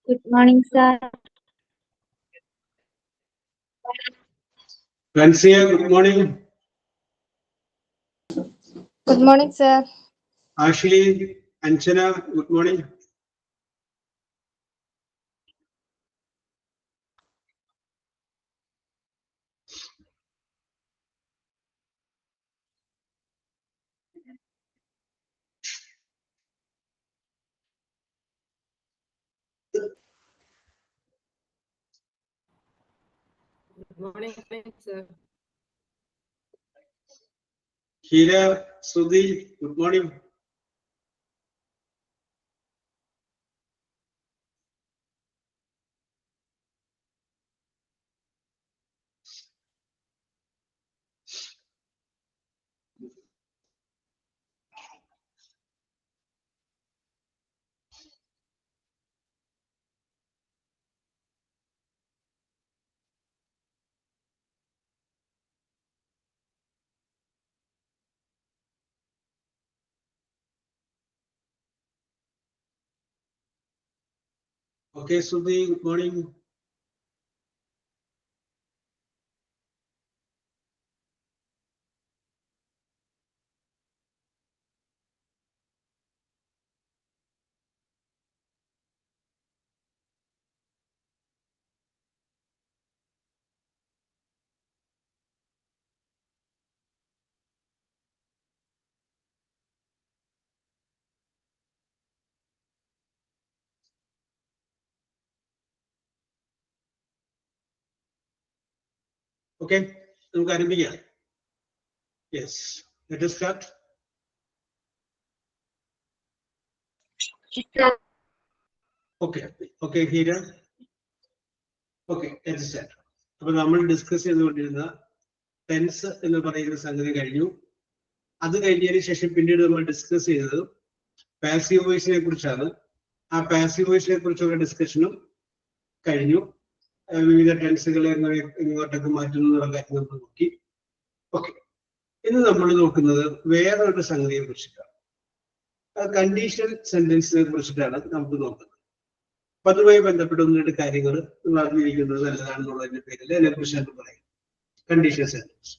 Good morning, sir. Francia, good morning. Good morning, sir. Ashley, Anchana, good morning. Good morning, sir. Hira, Sudhi, good morning. Okay, Sudhi, good morning. Okay, നമുക്ക് ആരംഭിക്കാം. Yes, let us start. Okay, Hira. Okay, let us start. അപ്പോൾ നമ്മൾ discuss ചെയ്തുകൊണ്ടിരുന്ന tense എന്ന് പറയുന്ന സംഗതി കഴിഞ്ഞു. അത് കഴിഞ്ഞതിന് ശേഷം പിന്നീട് നമ്മൾ ഡിസ്കസ് ചെയ്തത് പാസീവ് വോയിസിനെ കുറിച്ചാണ്. ആ പാസീവ് വോയിസിനെ കുറിച്ചുള്ള ഡിസ്കഷനും കഴിഞ്ഞു. വിവിധ ടെൻസുകളെ ഇങ്ങോട്ടൊക്കെ മാറ്റുന്നതിനുള്ള കാര്യം നമ്മൾ നോക്കി. ഓക്കെ, ഇന്ന് നമ്മൾ നോക്കുന്നത് വേറൊരു സംഗതിയെ കുറിച്ചിട്ടാണ്. കണ്ടീഷണൽ സെന്റൻസിനെ കുറിച്ചിട്ടാണ് നമുക്ക് നോക്കുന്നത്. അപ്പൊ അതുമായി ബന്ധപ്പെട്ട ഒന്ന് രണ്ട് കാര്യങ്ങൾ അറിഞ്ഞിരിക്കുന്നത് നല്ലതാണെന്നുള്ളതിന്റെ പേരിൽ അതിനെ കുറിച്ചാണ് പറയുന്നത്. Conditional sentence.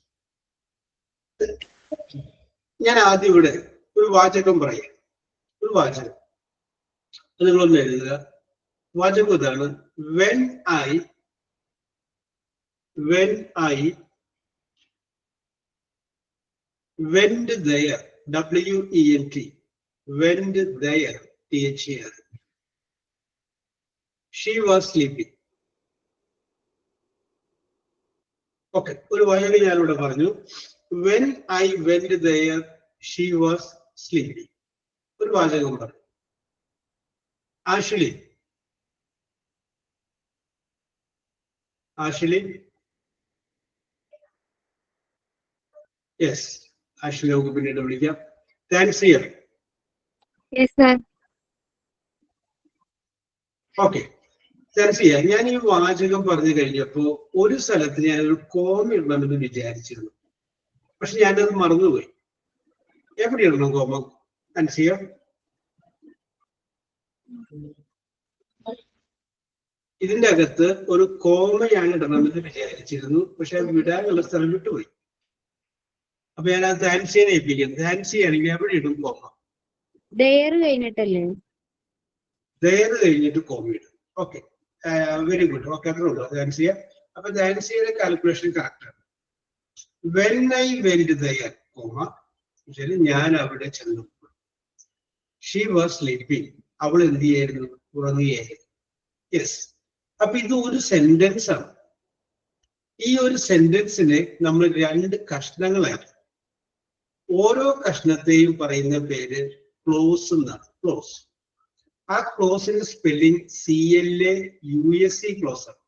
ഞാൻ ആദ്യം ഇവിടെ ഒരു വാചകം പറയാം. ഒരു വാചകം അത് നിങ്ങളൊന്ന് എഴുതുക. വാചകം ഇതാണ്: when I went there, WENT, went there, THER, she was sleeping. Okay, ഒരു വാചകം ഞാനിവിടെ പറഞ്ഞു. when I went there, she was sleeping. ഒരു വാചകം പറഞ്ഞു. ആഷ്ലി, യെസ്, ആഷ്ലി നമുക്ക് പിന്നീട് വിളിക്കാം. താൻസിയ. Yes, sir. ഓക്കെ, താൻസിയ, ഞാൻ ഈ വാചകം പറഞ്ഞു കഴിഞ്ഞപ്പോ ഒരു സ്ഥലത്ത് ഞാനൊരു കോമ ഇടണമെന്ന് വിചാരിച്ചിരുന്നു, പക്ഷെ ഞാനത് മറന്നുപോയി. എവിടെ ഇടണം കോമ, താൻസിയ? ഇതിന്റെ അകത്ത് ഒരു കോമയാണ് ഇടണമെന്ന് വിചാരിച്ചിരുന്നു, പക്ഷെ അത് വിടാനുള്ള സ്ഥലം വിട്ടുപോയി. അപ്പൊ ഞാൻ ആ താൻസിയെ ഏൽപ്പിക്കുന്നു. താൻസി ആണെങ്കിൽ എവിടെ ഇടും കോമ? There കഴിഞ്ഞിട്ടല്ലേ? ദയറ് കഴിഞ്ഞിട്ട് കോമ ഇടും. Okay, very good. ഓക്കെ, അത്രേ ഉള്ളൂ താൻസിയ. അപ്പൊ താൻസിയുടെ കാൽക്കുലേഷൻ കറക്റ്റ് ആണ്. when I went there, comma, ഞാൻ അവിടെ ചെന്നു. she was sleeping, അവൾ എന്ത് ചെയ്യായിരുന്നു? ഉറങ്ങുകയായിരുന്നു. യെസ്, അപ്പൊ ഇത് ഒരു സെന്റൻസ് ആണ്. ഈ ഒരു സെന്റൻസിനെ നമ്മൾ രണ്ട് കഷ്ണങ്ങളാക്കി. ഓരോ കഷ്ണത്തെയും പറയുന്ന പേര് ക്ലോസ് എന്നാണ്. ക്ലോസ്. ആ ക്ലോസിന്റെ സ്പെല്ലിംഗ് CLAUSE ക്ലോസ് ആണ്.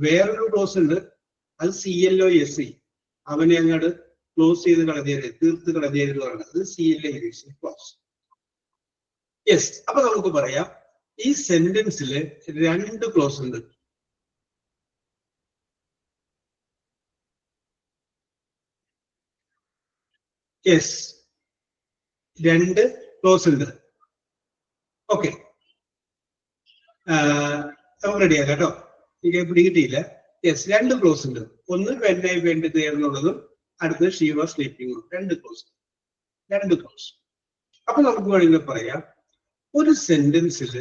വേറൊരു ക്ലോസ് ഉണ്ട്, അത് CLOSE. അവനെ അങ്ങോട്ട് ക്ലോസ് ചെയ്ത് കളഞ്ഞേര്, തീർത്ത് കളഞ്ഞേര് പറയുന്നത് CLAUSE ക്ലോസ്. യെസ്, അപ്പൊ നമുക്ക് പറയാം ഈ സെന്റൻസില് രണ്ട് ക്ലോസ് ഉണ്ട്. യെസ്, രണ്ട് ക്ലോസ് ഉണ്ട്. ഓക്കെ, നമുക്ക് റെഡിയാക്കാം കേട്ടോ. എനിക്ക് പിടികിട്ടിയില്ല. യെസ്, 2 ക്ലോസ് ഉണ്ട്. ഒന്ന് വെൻ ഐ വെന്റ് ദെയർ എന്നുള്ളതും അടുത്തത് ഷീ വാസ് സ്ലീപ്പിംഗ്. 2 ക്ലോസ്. അപ്പൊ നമുക്ക് വേണമെങ്കിൽ പറയാം, ഒരു സെന്റൻസിൽ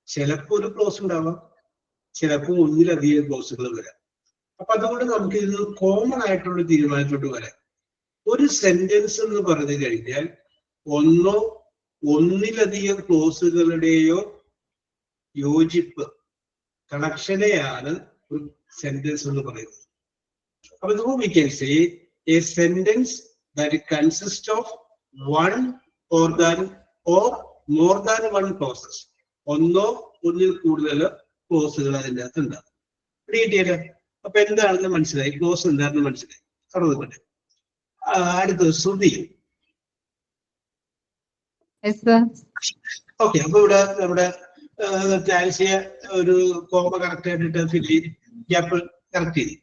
ചിലപ്പോൾ ഒരു ക്ലോസ് ഉണ്ടാവാം, ചിലപ്പോൾ ഒന്നിലധികം ക്ലോസുകൾ വരാം. അപ്പൊ അതുകൊണ്ട് നമുക്ക് ഇത് കോമൺ ആയിട്ടുള്ള തീരുമാനത്തോട്ട് വരാം. ഒരു സെന്റൻസ് എന്ന് പറഞ്ഞു കഴിഞ്ഞാൽ ഒന്നോ ഒന്നിലധികം ക്ലോസുകളുടെയോ യോജിപ്പ്, കണക്ഷനെയാണ് ഒരു സെന്റൻസ് എന്ന് പറയുന്നത്. അപ്പൊ we can say a sentence that consists of one or more than one clauses. ഒന്നോ ഒന്നിൽ കൂടുതൽ ക്ലോസുകൾ അതിൻ്റെ അകത്ത് ഉണ്ടാകും. കിട്ടിയല്ലേ? അപ്പൊ എന്താണെന്ന് മനസ്സിലായി, ക്ലോസ് എന്താണെന്ന് മനസ്സിലായി. അവിടെ അടുത്തത് ശ്രുതി. ഓക്കെ, അപ്പൊ ഇവിടെ നമ്മുടെ നാൻസിയെ ഒരു കോമ കറക്റ്റ് ആയിട്ട് ഫില്ല് ഗ്യാപ്പ് കറക്റ്റ് ചെയ്തു.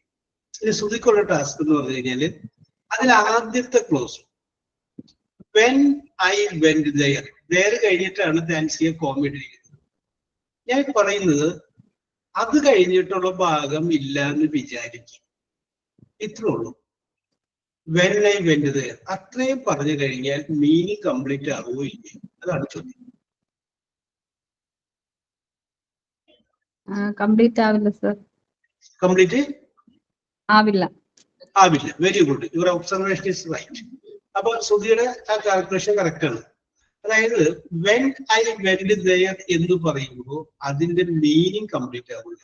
ഇനി ശ്രുതിക്കുള്ള ടാസ്ക് എന്ന് പറഞ്ഞു കഴിഞ്ഞാല് അതിൽ ആദ്യത്തെ clause when I went there കഴിഞ്ഞിട്ടാണ് നാൻസിയെ കോമ ഇട്ടിരിക്കുന്നത്. ഞാൻ പറയുന്നത് അത് കഴിഞ്ഞിട്ടുള്ള ഭാഗം ഇല്ല എന്ന് വിചാരിക്കും, ഇത്രേ ഉള്ളൂ. വെൻ ഐ വെന്റ് ദെയർ അത്രയും പറഞ്ഞു കഴിഞ്ഞാൽ മീനിങ് കംപ്ലീറ്റ് ആവുമോ ഇല്ലേ, അതാണ് ചോദ്യം. കംപ്ലീറ്റ് ആവില്ല സർ. കംപ്ലീറ്റ് ആവില്ല. Very good, your observation is right. അപ്പൊ ശ്രുതിയുടെ ആ കാൽക്കുലേഷൻ കറക്റ്റ് ആണ്. അതായത് വെൻ ഐ വെന്റ് ദെയർ എന്ന് പറയുമ്പോൾ അതിന്റെ മീനിങ് കംപ്ലീറ്റ് ആവില്ല.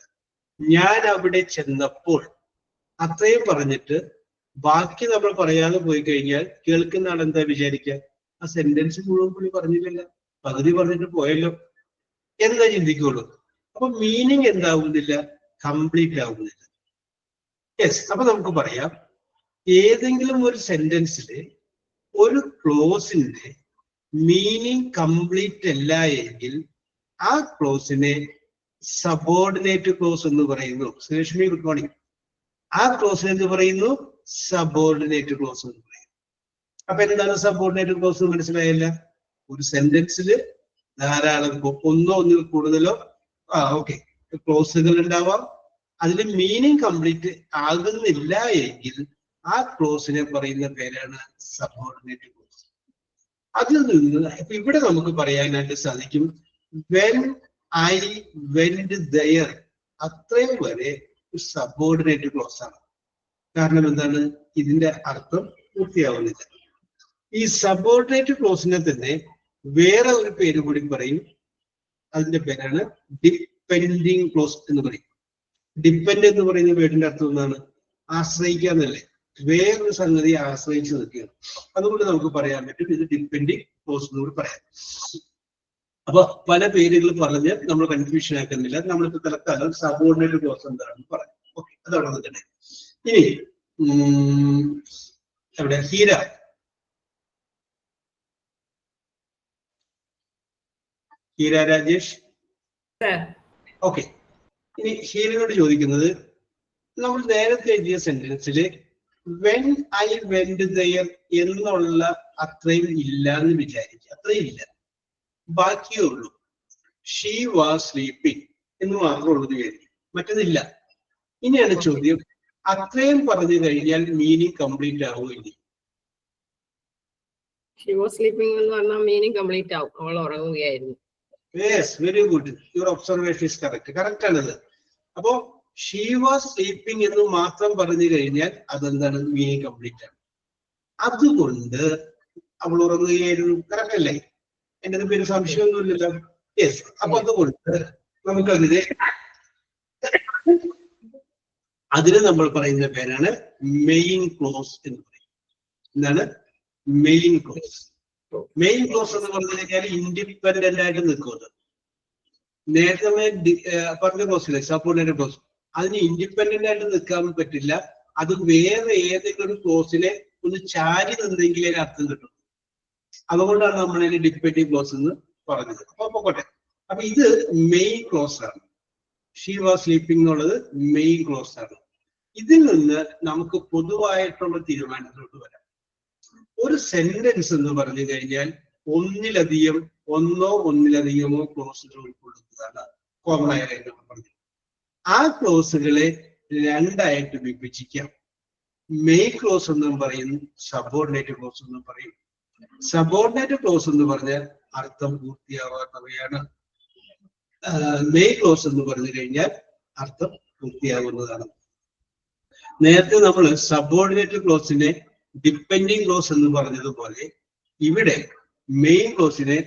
ഞാൻ അവിടെ ചെന്നപ്പോൾ അത്രയും പറഞ്ഞിട്ട് ബാക്കി നമ്മൾ പറയാതെ പോയി കഴിഞ്ഞാൽ കേൾക്കുന്ന ആൾ എന്താ വിചാരിക്കുക, ആ സെന്റൻസ് മുഴുവൻ പുള്ളി പറഞ്ഞില്ലല്ലോ, പകുതി പറഞ്ഞിട്ട് പോയല്ലോ എന്താ ചിന്തിക്കുള്ളൂ. അപ്പൊ മീനിങ് എന്താവുന്നില്ല, കംപ്ലീറ്റ് ആവുന്നില്ല. യെസ്, അപ്പൊ നമുക്ക് പറയാം, ഏതെങ്കിലും ഒരു സെന്റൻസില് ഒരു ക്ലോസിന്റെ മീനിങ് കംപ്ലീറ്റ് അല്ല എങ്കിൽ ആ ക്ലോസിനെ സബോർഡിനേറ്റ് ക്ലോസ് എന്ന് പറയുന്നു. Sreelakshmi good morning. ആ ക്ലോസിനെ എന്ത് പറയുന്നു? സബോർഡിനേറ്റ് ക്ലോസ് എന്ന് പറയുന്നു. അപ്പൊ എന്താണ് സബോർഡിനേറ്റ് ക്ലോസ് എന്ന് മനസ്സിലായില്ല? ഒരു സെന്റൻസിൽ ധാരാളം ഒന്നോ ഒന്നിൽ കൂടുതലോ ക്ലോസുകൾ ഉണ്ടാവാം, അതിൽ മീനിങ് കംപ്ലീറ്റ് ആകുന്നില്ല എങ്കിൽ ആ ക്ലോസിനെ പറയുന്ന പേരാണ് സബോർഡിനേറ്റ് ക്ലോസ്. അതിൽ നിന്ന് ഇപ്പൊ ഇവിടെ നമുക്ക് പറയാനായിട്ട് സാധിക്കും വെൻ ഐ വെന്റ് ദെയർ അത്രയും വരെ സബോർഡിനേറ്റ് ക്ലോസ് ആണ്. കാരണം എന്താണ്? ഇതിന്റെ അർത്ഥം പൂർത്തിയാവുന്നില്ല. ഈ സബോർഡിനേറ്റ് ക്ലോസിനെ തന്നെ വേറെ ഒരു പേര് കൂടി പറയും, അതിന്റെ പേരാണ് ഡിപ്പെൻഡിങ് ക്ലോസ് എന്ന് പറയും. ഡിപ്പെൻഡ് എന്ന് പറയുന്ന വേർഡിന്റെ അർത്ഥം എന്താണ്? ആശ്രയിക്കുക എന്നല്ലേ, വേറൊരു സംഗതിയെ ആശ്രയിച്ച് നിൽക്കുകയാണ്. അതുകൊണ്ട് നമുക്ക് പറയാൻ പറ്റും ഇത് ഡിപ്പെൻഡിങ് ക്ലോസ് എന്ന് പറയാം. അപ്പൊ പല പേരുകൾ പറഞ്ഞ് നമ്മൾ കൺഫ്യൂഷൻ ആക്കുന്നില്ല. നമ്മളിപ്പോ തൽക്കാലം സബോർഡിനേറ്റ് ക്ലോസ് എന്താണെന്ന് പറയാം. ഓക്കെ, അതവിടെ നിൽക്കട്ടെ. ഇനി എവിടെ ഹീര രാജേഷ്. ഓക്കെ, ഇനി ഹീരനോട് ചോദിക്കുന്നത്, നമ്മൾ നേരത്തെ എഴുതിയ സെന്റൻസില് വെൻ ഐ വെന്റ് ദെയർ എന്നുള്ള അത്രയും ഇല്ല എന്ന് വിചാരിക്കുക, അത്രയും ഇല്ല, ബാക്കിയേ ഉള്ളൂ. ഷീ വാസ് സ്ലീപ്പിംഗ് എന്ന് മാത്രമേ ഉള്ളൂ വിചാരിക്കും, മറ്റതില്ല. ഇനിയാണ് ചോദ്യം, അത്രയും പറഞ്ഞു കഴിഞ്ഞാൽ മീനിങ് കംപ്ലീറ്റ് ആവുകയില്ല. She was sleeping എന്ന് പറഞ്ഞാൽ മീനിങ് കംപ്ലീറ്റ് ആവും, അവൾ ഉറങ്ങുകയായിരുന്നു. Yes, very good, your observation is correct. Correct ആണത്. അപ്പോ ഷീ വാസ് സ്ലീപ്പിംഗ് എന്ന് മാത്രം പറഞ്ഞു കഴിഞ്ഞാൽ അതെന്താണ്? മീനിങ് കംപ്ലീറ്റ് ആണ്. അതുകൊണ്ട് അവൾ ഉറങ്ങുകയായിരുന്നു, കറക്റ്റ് അല്ലേ? എന്റെ പേര് സംശയമൊന്നുമില്ലല്ലോ. യെസ്, അപ്പൊ അതുകൊണ്ട് അതിന് നമ്മൾ പറയുന്ന പേരാണ് മെയിൻ ക്ലോസ് എന്ന് പറയും. എന്താണ് മെയിൻ ക്ലോസ്? മെയിൻ ക്ലോസ് എന്ന് പറഞ്ഞു കഴിഞ്ഞാൽ ഇൻഡിപെൻഡന്റ് ആയിട്ട് നിൽക്കുന്നത്. നേരത്തെ നമ്മൾ പറഞ്ഞ ക്ലോസില്ലേ, സബോർഡിനേറ്റ് ക്ലോസ്, അതിന് ഇൻഡിപെൻഡന്റ് ആയിട്ട് നിൽക്കാൻ പറ്റില്ല. അത് വേറെ ഏതെങ്കിലും ഒരു ക്ലോസിനെ ഒന്ന് ചാരി നിന്നെങ്കിലേ അർത്ഥം കിട്ടും. അതുകൊണ്ടാണ് നമ്മൾ അതിന് ഡിപ്പെൻഡിങ് ക്ലോസ് എന്ന് പറഞ്ഞത്. അപ്പൊ പോട്ടെ. അപ്പൊ ഇത് മെയിൻ ക്ലോസ് ആണ്. ഷീ വാസ് സ്ലീപ്പിംഗ് എന്നുള്ളത് മെയിൻ ക്ലോസ് ആണ്. ഇതിൽ നിന്ന് നമുക്ക് പൊതുവായിട്ടുള്ള തീരുമാനത്തിലോട്ട് വരാം. ഒരു സെന്റൻസ് എന്ന് പറഞ്ഞു കഴിഞ്ഞാൽ ഒന്നോ ഒന്നിലധികമോ ക്ലോസുകൾ ഉൾക്കൊള്ളുന്നതാണ്. കോമൺ ആയ കാര്യം പറഞ്ഞു. ആ ക്ലോസുകളെ രണ്ടായിട്ട് വിഭജിക്കാം. മെയിൻ ക്ലോസ് എന്നും പറയും, സബോർഡിനേറ്റ് ക്ലോസ് എന്നും പറയും. സബോർഡിനേറ്റ് ക്ലോസ് എന്ന് പറഞ്ഞാൽ അർത്ഥം പൂർത്തിയാവാത്തവയാണ്. മെയിൻ ക്ലോസ് എന്ന് പറഞ്ഞു കഴിഞ്ഞാൽ അർത്ഥം പൂർത്തിയാകുന്നതാണ്. നേരത്തെ നമ്മൾ സബോർഡിനേറ്റ് ക്ലോസിനെ ഡിപ്പെൻഡിങ് ക്ലോസ് എന്ന് പറഞ്ഞതുപോലെ ഇവിടെ മെയിൻ ക്ലോസിനെ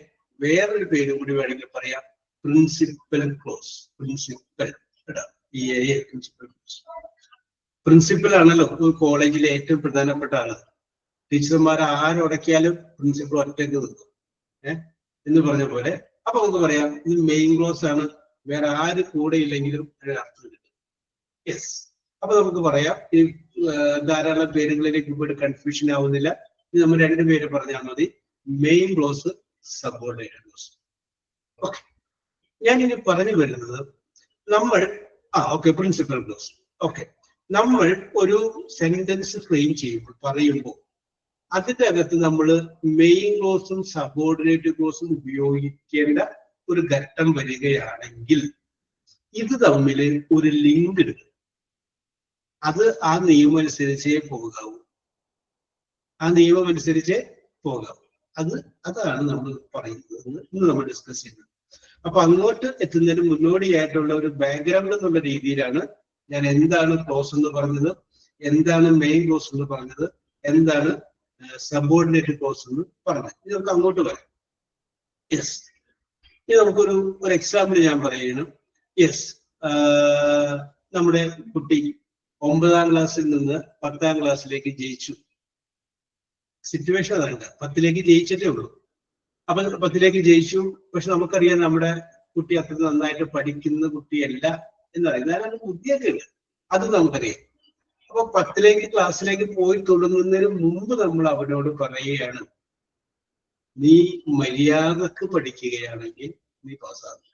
വേറൊരു പേര് കൂടി വേണമെങ്കിൽ പറയാം, principal close. Principal principal close. Principal ആണല്ലോ കോളേജിലെ ഏറ്റവും പ്രധാനപ്പെട്ട ആള്. ടീച്ചർമാർ ആരുടക്കിയാലും പ്രിൻസിപ്പൽ ഒറ്റയ്ക്ക് നിൽക്കും എന്ന് പറഞ്ഞ പോലെ. അപ്പൊ നമുക്ക് പറയാം ഇത് മെയിൻ ക്ലോസ് ആണ്, വേറെ ആര് കൂടെ ഇല്ലെങ്കിലും അർത്ഥം കിട്ടും. യെസ്, അപ്പൊ നമുക്ക് പറയാം ഈ ധാരാളം പേരുകളിലേക്ക് പോയിട്ട് കൺഫ്യൂഷൻ ആവുന്നില്ല. ഇത് നമ്മൾ രണ്ട് പേര് പറഞ്ഞാൽ മതി, main clause, subordinate close. Okay, ഞാൻ ഇനി പറഞ്ഞു വരുന്നത് നമ്മൾ പ്രിൻസിപ്പൽ ക്ലോസ്. ഓക്കെ, നമ്മൾ ഒരു സെന്റൻസ് ഫ്രെയിം ചെയ്യുമ്പോൾ പറയുമ്പോൾ അതിന്റെ അകത്ത് നമ്മൾ മെയിൻ ക്ലോസും സബോർഡിനേറ്റ് ക്ലോസും ഉപയോഗിക്കേണ്ട ഒരു ഘട്ടം വരികയാണെങ്കിൽ ഇത് തമ്മിൽ ഒരു ലിങ്ക് എടുക്കും. അത് ആ നിയമം അനുസരിച്ചേ പോകാവൂ. ആ നിയമം അനുസരിച്ചേ പോകാവൂ. അതാണ് നമ്മൾ പറയുന്നത്, ഇന്ന് നമ്മൾ ഡിസ്കസ് ചെയ്യുന്നത്. അപ്പൊ അങ്ങോട്ട് എത്തുന്നതിന് മുന്നോടിയായിട്ടുള്ള ഒരു ബാക്ക്ഗ്രൗണ്ട് എന്നുള്ള രീതിയിലാണ് ഞാൻ എന്താണ് ക്ലോസ് എന്ന് പറഞ്ഞത്, എന്താണ് മെയിൻ ക്ലോസ് എന്ന് പറഞ്ഞത്, എന്താണ് സബോർഡിനേറ്റ് ക്ലോസ് എന്ന് പറഞ്ഞത്. ഇത് നമുക്ക് അങ്ങോട്ട് വരാം. യെസ്, ഇനി നമുക്കൊരു എക്സാമ്പിൾ ഞാൻ പറയുന്നു. യെസ്, നമ്മുടെ കുട്ടി 9ാം ക്ലാസ്സിൽ നിന്ന് 10ാം ക്ലാസ്സിലേക്ക് ജയിച്ചു. സിറ്റുവേഷൻ അതല്ല, 10ലേക്ക് ജയിച്ചിട്ടേ ഉള്ളൂ. അപ്പൊ 10ലേക്ക് ജയിച്ചു, പക്ഷെ നമുക്കറിയാം നമ്മുടെ കുട്ടി അത്ര നന്നായിട്ട് പഠിക്കുന്ന കുട്ടിയല്ല എന്നറിയാം. എന്നാലും ബുദ്ധിയൊക്കെ ഉണ്ട്, അത് നമുക്കറിയാം. അപ്പൊ 10ലേക്ക് ക്ലാസ്സിലേക്ക് പോയി തുടങ്ങുന്നതിന് മുമ്പ് നമ്മൾ അവനോട് പറയുകയാണ്, നീ മര്യാദക്ക് പഠിക്കുകയാണെങ്കിൽ നീ പാസ്സാകും.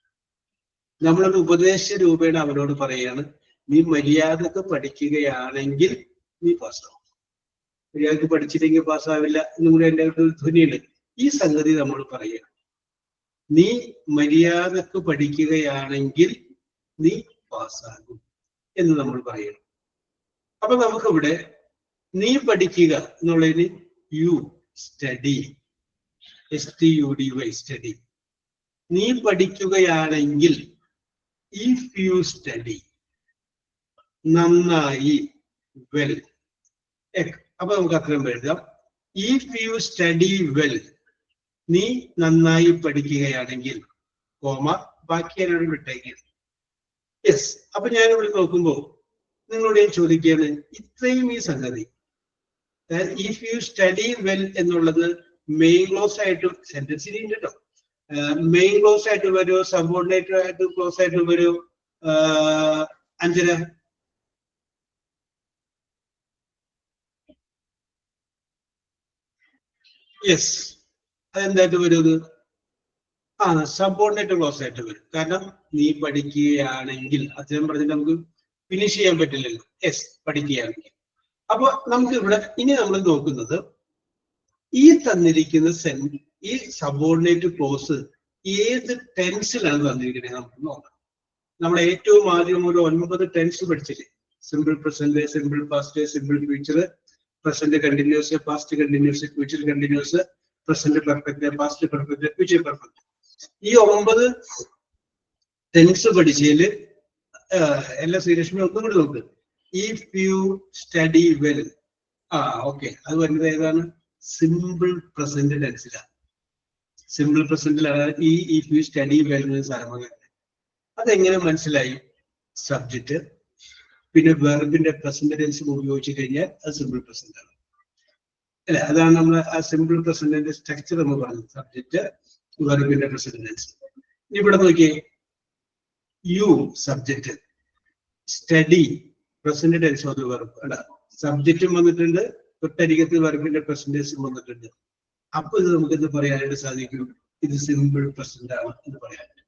നമ്മളൊരു ഉപദേശ രൂപേണ അവനോട് പറയുകയാണ്, നീ മര്യാദക്ക് പഠിക്കുകയാണെങ്കിൽ നീ പാസ്സാവും. മര്യാദക്ക് പഠിച്ചില്ലെങ്കിൽ പാസ്സാവില്ല എന്നും കൂടി എൻ്റെ ഒരു ധ്വനിയുണ്ട്. ഈ സംഗതി നമ്മൾ പറയുക, നീ മര്യാദക്ക് പഠിക്കുകയാണെങ്കിൽ നീ പാസ്സാകും എന്ന് നമ്മൾ പറയണം. അപ്പൊ നമുക്കിവിടെ നീ പഠിക്കുക എന്നുള്ളതിന് യു സ്റ്റഡി, STUDY സ്റ്റഡി. നീ പഠിക്കുകയാണെങ്കിൽ ഇഫ് യു സ്റ്റഡി, നന്നായി, വെൽ. അപ്പൊ നമുക്ക് അത്രയും എഴുതാം, ഇഫ് യു സ്റ്റഡി വെൽ, നീ നന്നായി പഠിക്കുകയാണെങ്കിൽ, കോമ, ബാക്കി എന്നോട് വിട്ടേക്ക്. യെസ്, അപ്പൊ ഞാനിവിടെ നോക്കുമ്പോ നിങ്ങളോട് ഞാൻ ചോദിക്കുകയാണ്, ഇത്രയും ഈ സംഗതി ഇഫ് യു സ്റ്റഡി വെൽ എന്നുള്ളത് മെയിൻ ക്ലോസ് ആയിട്ട് സെന്റൻസിൽ ഉണ്ട് കേട്ടോ. മെയിൻ ക്ലോസ് ആയിട്ട് വരുമോ, സബോർഡിനേറ്റ് ആയിട്ട് ക്ലോസ് ആയിട്ട് വരുമോ? അഞ്ജന, യെസ്, അതെന്തായിട്ട് വരും? സബോർഡിനേറ്റ് ക്ലോസ് ആയിട്ട് വരും. കാരണം നീ പഠിക്കുകയാണെങ്കിൽ, അദ്ദേഹം പറഞ്ഞിട്ട് നമുക്ക് ഫിനിഷ് ചെയ്യാൻ പറ്റില്ലല്ലോ. യെസ്, പഠിക്കുകയാണെങ്കിൽ. അപ്പൊ നമുക്ക് ഇവിടെ ഇനി നമ്മൾ നോക്കുന്നത് ഈ തന്നിരിക്കുന്ന ഈ സബോർഡിനേറ്റ് ക്ലോസ് ഏത് ടെൻസിലാണ് തന്നിരിക്കുന്നത് നമുക്ക് നോക്കാം. നമ്മൾ ഏറ്റവും ആദ്യം ഒരു 9 ടെൻസ് പഠിച്ചില്ലേ? Simple present, simple past, simple future, present continuous, past continuous, future continuous, present perfect, past perfect, future perfect. ഈ 9 ടെൻസ് പഠിച്ചതിൽ എല്ലാ ശ്രീലക്ഷ്മി ഒന്നും കൂടി നോക്ക്. If you study well, okay, അത് വരുന്നത് ഏതാണ്? സിമ്പിൾ പ്രസന്റ് ടെൻസിലാണ്. സിമ്പിൾ പ്രസന്റിലാണ് ഈ ഇഫ് യു സ്റ്റഡി വെൽ എന്ന സാധനം. അതെങ്ങനെ മനസ്സിലായി? സബ്ജക്റ്റ് പിന്നെ വെർബിന്റെ പ്രസന്റ് ടെൻസ് ഉപയോഗിച്ച് കഴിഞ്ഞാൽ അത് സിമ്പിൾ പ്രസന്റ് ആണ് അല്ലെ? അതാണ് നമ്മൾ ആ സിമ്പിൾ പ്രസന്റിന്റെ സ്ട്രക്ചർ എന്ന് പറയുന്നത്, സബ്ജക്റ്റ്, വെർബിന്റെ പ്രസന്റ് ടെൻസ്. ഇവിടെ നോക്കിയേ, you subject, study present tense of the verb അല്ല, സബ്ജക്റ്റും വന്നിട്ടുണ്ട്, തൊട്ടരികത്ത് വെർബിന്റെ പ്രസന്റ് ടെൻസും വന്നിട്ടുണ്ട്. അപ്പൊ ഇത് നമുക്ക് എന്ത് പറയാനായിട്ട് സാധിക്കും? ഇത് സിമ്പിൾ പ്രസന്റ് ആണ് എന്ന് പറയാനായിട്ട്.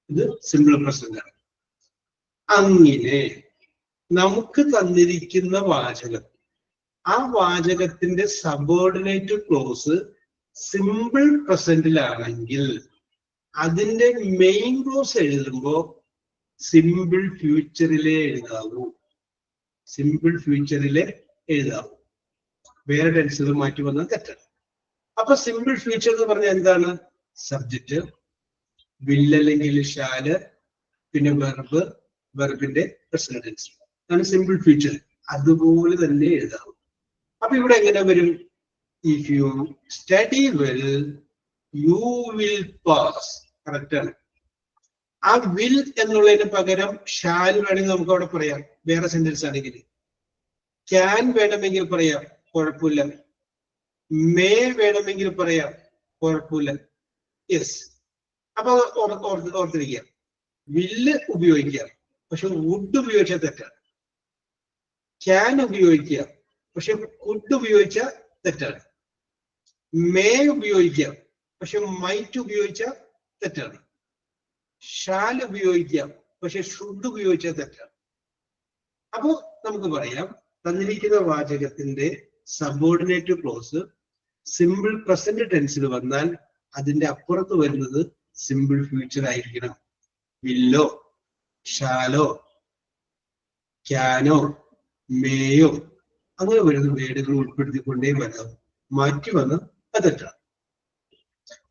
ഇത് സിമ്പിൾ പ്രസന്റ് ആണ്. അങ്ങനെ നമുക്ക് തന്നിരിക്കുന്ന വാചകം, ആ വാചകത്തിന്റെ സബോർഡിനേറ്റ് ക്ലോസ് സിമ്പിൾ പ്രസന്റിലാണെങ്കിൽ അതിന്റെ മെയിൻ ക്ലോസ് എഴുതുമ്പോ സിമ്പിൾ ഫ്യൂച്ചറിലെ എഴുതാവൂ. സിമ്പിൾ ഫ്യൂച്ചറിലെ എഴുതാവൂ. വേറെ ടെൻസുകൾ മാറ്റി വന്നാൽ തെറ്റാണ്. അപ്പൊ സിമ്പിൾ ഫ്യൂച്ചർ എന്ന് പറഞ്ഞാൽ എന്താണ്? സബ്ജക്റ്റ്, വിൽ അല്ലെങ്കിൽ ഷാല്, പിന്നെ വെർബ്, വെർബിന്റെ പ്രസന്റ് ടെൻസ് ആണ് സിമ്പിൾ ഫ്യൂച്ചർ. അതുപോലെ തന്നെ എഴുതാവും. അപ്പൊ ഇവിടെ എങ്ങനെ വരും? If you study well you will pass. Correct ആണ്. ആ വിൽ എന്നുള്ളതിന് പകരം ഷാൽ വേണമെങ്കിൽ നമുക്ക് അവിടെ പറയാം, വേറെ സെന്റൻസ് ആണെങ്കിൽ. ക്യാൻ വേണമെങ്കിൽ പറയാം, കുഴപ്പമില്ല. മേ വേണമെങ്കിൽ പറയാം, കുഴപ്പമില്ല. യെസ്. അപ്പൊ ഓർത്തിരിക്കുക, വില്ല് ഉപയോഗിക്കുക, പക്ഷെ വുഡ് ഉപയോഗിച്ചാൽ തെറ്റാണ്. ക്യാൻ ഉപയോഗിക്കുക, പക്ഷെ കുഡ് ഉപയോഗിച്ചാൽ തെറ്റാണ്. മേ ഉപയോഗിക്കാം, പക്ഷെ മൈറ്റ് ഉപയോഗിച്ചാൽ തെറ്റാണ്. ഷാൽ ഉപയോഗിക്കാം, പക്ഷെ ഷുഡ് ഉപയോഗിച്ചാൽ തെറ്റാണ്. അപ്പോ നമുക്ക് പറയാം, തന്നിരിക്കുന്ന വാചകത്തിന്റെ സബോർഡിനേറ്റ് ക്ലോസ് സിമ്പിൾ പ്രസന്റ് ടെൻസിൽ വന്നാൽ അതിന്റെ അപ്പുറത്ത് വരുന്നത് സിമ്പിൾ ഫ്യൂച്ചർ ആയിരിക്കണം. വില്ലോ, ഷാലോ, ക്യാനോ, മേയോ അങ്ങനെ വരുന്ന വേർഡുകൾ ഉൾപ്പെടുത്തിക്കൊണ്ടേ വരാം. മാറ്റി വന്ന് അത് തെറ്റാണ്.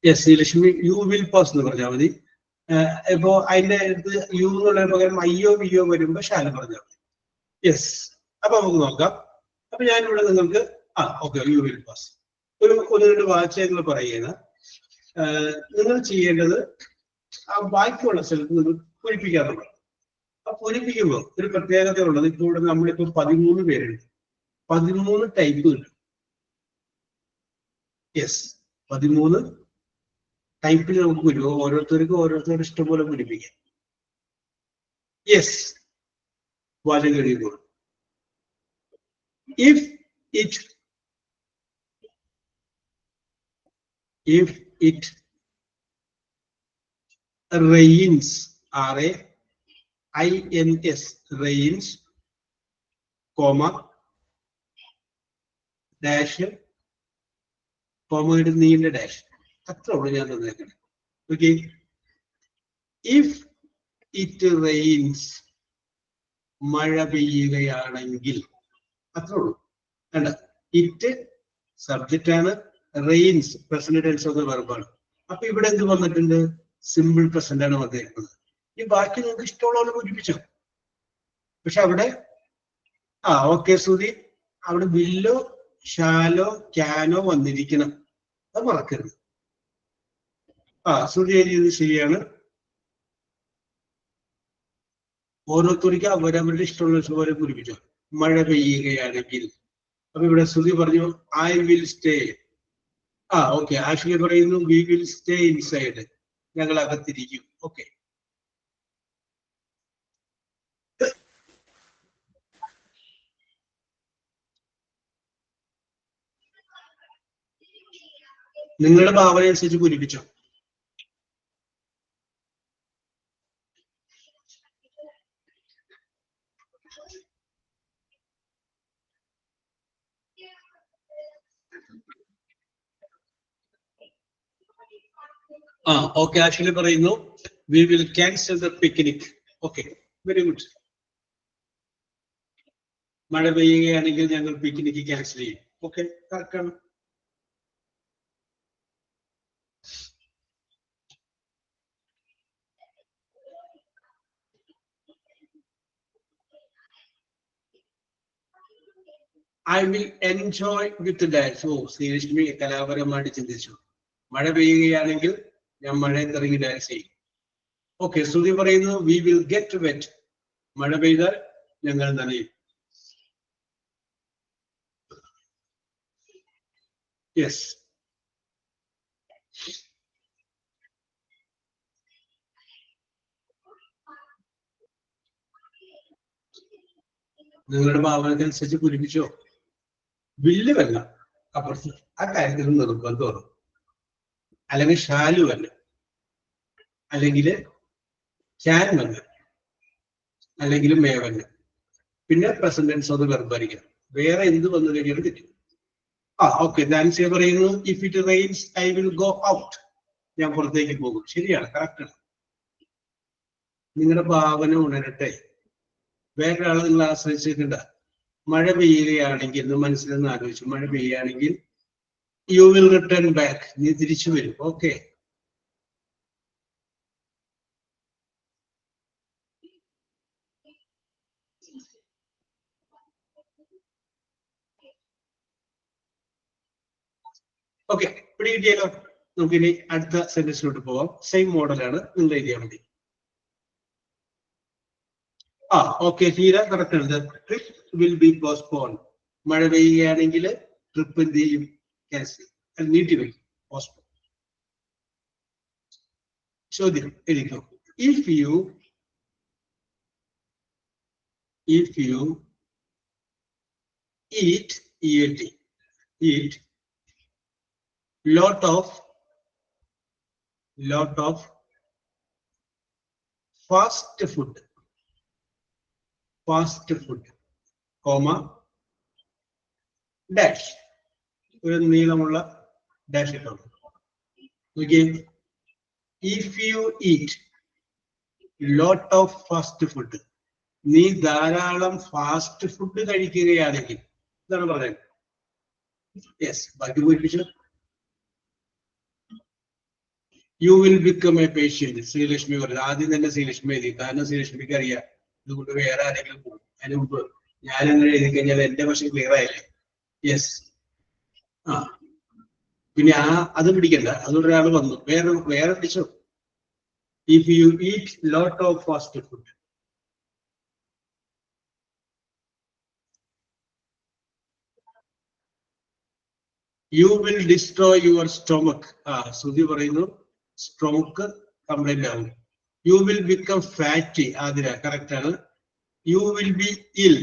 Yes, Sreelakshmi you will pass എന്ന് പറഞ്ഞാൽ മതി. ഇപ്പോ അതിന്റെ അടുത്ത് യു എന്നുള്ള പകരം അയ്യോ വിയോ വരുമ്പോ ഷാല പറഞ്ഞാൽ മതി. യെസ്. അപ്പൊ നമുക്ക് നോക്കാം. അപ്പൊ ഞാനിവിടെ നിങ്ങൾക്ക് ഓക്കെ, യു വിൽ പാസ് ഒന്ന് രണ്ട് വാചകങ്ങൾ പറയുകയാണ്. നിങ്ങൾ ചെയ്യേണ്ടത് ആ ബാക്കിയുള്ള സ്ഥലത്ത് നിങ്ങൾ പൂരിപ്പിക്കാറുണ്ട്. ആ പൂരിപ്പിക്കുമ്പോൾ ഒരു പ്രത്യേകത ഉള്ളത്, ഇപ്പോൾ ഇവിടെ നമ്മളിപ്പോ 13 പേരുണ്ട്, 13 ടൈപ്പ് കിട്ടും. യെസ്, 13 ടൈപ്പിൽ നമുക്ക് വരും. ഓരോരുത്തർക്കും ഓരോരുത്തരുടെ ഇഷ്ടംപോലെ പൂരിപ്പിക്കാം. യെസ്, വാചകം കഴിയുമ്പോൾ if it rains, R-A-I-N-S, rains, comma, dash, comma നീണ്ട ഡാഷ്, അത്ര ഉള്ളു ഞാൻ തന്നേക്കണം. ഓക്കെ, ഇഫ് ഇറ്റ് റെയിൻസ്, മഴ പെയ്യുകയാണെങ്കിൽ, അത്രേ ഉള്ളൂ. വേണ്ട, ഇറ്റ് സബ്ജക്റ്റ് ആണ്, rains present tense of the വെർബാണ്. അപ്പൊ ഇവിടെ എന്ത് വന്നിട്ടുണ്ട്? സിമ്പിൾ പ്രസന്റ് ആണ് വന്നിരിക്കുന്നത്. ഈ ബാക്കി നിങ്ങൾക്ക് ഇഷ്ടമുള്ള പൂരിപ്പിച്ചോ. പക്ഷെ അവിടെ ഓക്കെ ശ്രുതി, അവിടെ വില്ലോ, ഷാലോ, ക്യാനോ വന്നിരിക്കണം. അത് മറക്കരുത്. ശ്രുതി എഴുതിയത് ശരിയാണ്. ഓരോരുത്തർക്കും അവരവരുടെ ഇഷ്ടമുള്ള പോലെ പൂരിപ്പിച്ചോ. മഴ പെയ്യുകയാണെങ്കിൽ, അപ്പൊ ഇവിടെ ശ്രുതി പറഞ്ഞു I will stay. Okay, Ashley പറയുന്നു വി വിൽ സ്റ്റേ ഇൻസൈഡ്, ഞങ്ങൾ അകത്തിരിക്കും. ഓക്കെ, നിങ്ങളുടെ ഭാവന അനുസരിച്ച് പൂരിപ്പിച്ചോ. ഓക്കെ, ആക്ച്വലി പറയുന്നു we will cancel the picnic. Okay, very good. മഴ പെയ്യുകയാണെങ്കിൽ ഞങ്ങൾ പിക്നിക് ക്യാൻസൽ ചെയ്യും. ഓക്കെ, കറക്റ്റ് ആണ്. I will enjoy with dance. Sreelakshmi കലാപരമായിട്ട് ചിന്തിച്ചു. മഴ പെയ്യുകയാണെങ്കിൽ ഞാൻ മഴയത്ത് ഇറങ്ങി ഡാൻസ് ചെയ്യും. ഓക്കെ, ശ്രുതി പറയുന്നു വി വിൽ ഗെറ്റ് വെറ്റ്. മഴ പെയ്താൽ ഞങ്ങൾ നനയും. യെസ്, നിങ്ങളുടെ ഭാവനക്കനുസരിച്ച് പൂരിപ്പിച്ചോ. വില്ല് വല്ല അപ്പുറത്ത് ആ കാര്യത്തിൽ നിർബന്ധമാണ്. അല്ലെങ്കിൽ ഷാലു വല്ല, അല്ലെങ്കിൽ ക്യാൻ വല്ല, അല്ലെങ്കിൽ മേ വല്ല, പിന്നെ present tense of the verb ആയിരിക്കണം. വേറെ എന്ത് വന്നു കഴിഞ്ഞാൽ തെറ്റും. ഓക്കെ, ഡാൻസിയ പറയുന്നു if it rains I will go out. ഞാൻ പുറത്തേക്ക് പോകും. ശരിയാണ്, കറക്റ്റാണ്. നിങ്ങളുടെ ഭാവന ഉണരട്ടെ. വേറൊരാൾ നിങ്ങൾ ആശ്രയിച്ചിട്ടുണ്ട്. മഴ പെയ്യുകയാണെങ്കിൽ എന്ന് മനസ്സിൽ നിന്ന് ആലോചിച്ചു. മഴ പെയ്യുകയാണെങ്കിൽ യു വിൽ റിട്ടേൺ ബാക്ക്, നീ തിരിച്ചു വരും. ഓക്കെ, ഓക്കെ, ഇവിടെ കിട്ടിയാലോ. നമുക്കിനി അടുത്ത സെന്റൻസിലോട്ട് പോവാം. സെയിം മോഡലാണ്, നിങ്ങൾ എഴുതിയാൽ മതി. ഓക്കെ, ഹീര കറക്റ്റ് ആണ്. Trip will be postpone. മഴ പെയ്യുകയാണെങ്കിൽ ട്രിപ്പ് എന്ത് ചെയ്യും? ക്യാൻസൽ, നീട്ടി വയ്ക്കും, പോസ്റ്റ്പോൺ. ചോദ്യം എഴുതിക്കോ. If you eat lot of fast food, comma dash, ഒരു നീളമുള്ള ഡാഷ് ഇട്ടുണ്ട്. Okay, if you eat lot of fast food, നീ ധാരാളം ഫാസ്റ്റ് ഫുഡ് കഴിക്കുകയാണെങ്കിൽ, ഇതാണ് പറയുന്നത്. യെസ്, ബാക്കി പോയിപ്പിച്ചു. You will become a patient. Sreelakshmi പറഞ്ഞു. ആദ്യം തന്നെ ശ്രീലക്ഷ്മി എഴുതി, കാരണം ശ്രീലക്ഷ്മിക്ക് അറിയാം ഇതുകൊണ്ട് വേറെ ആരെങ്കിലും പോകും. അതിന് മുമ്പ് ഞാൻ അങ്ങനെ എഴുതി കഴിഞ്ഞാൽ എന്റെ പക്ഷെ ക്ലിയർ ആയില്ലേ? യെസ്. പിന്നെ അത് പിടിക്കണ്ട, അതുകൊണ്ട് ഒരാൾ വന്നു, വേറെ പിടിച്ചോ. If you eat lot of fast food, you will destroy your stomach. Sruthi പറയുന്നു സ്റ്റൊമക്ക് കംപ്ലൈന്റ് ആവും. You will become fatty. Athira correct ആണ്. You will be ill.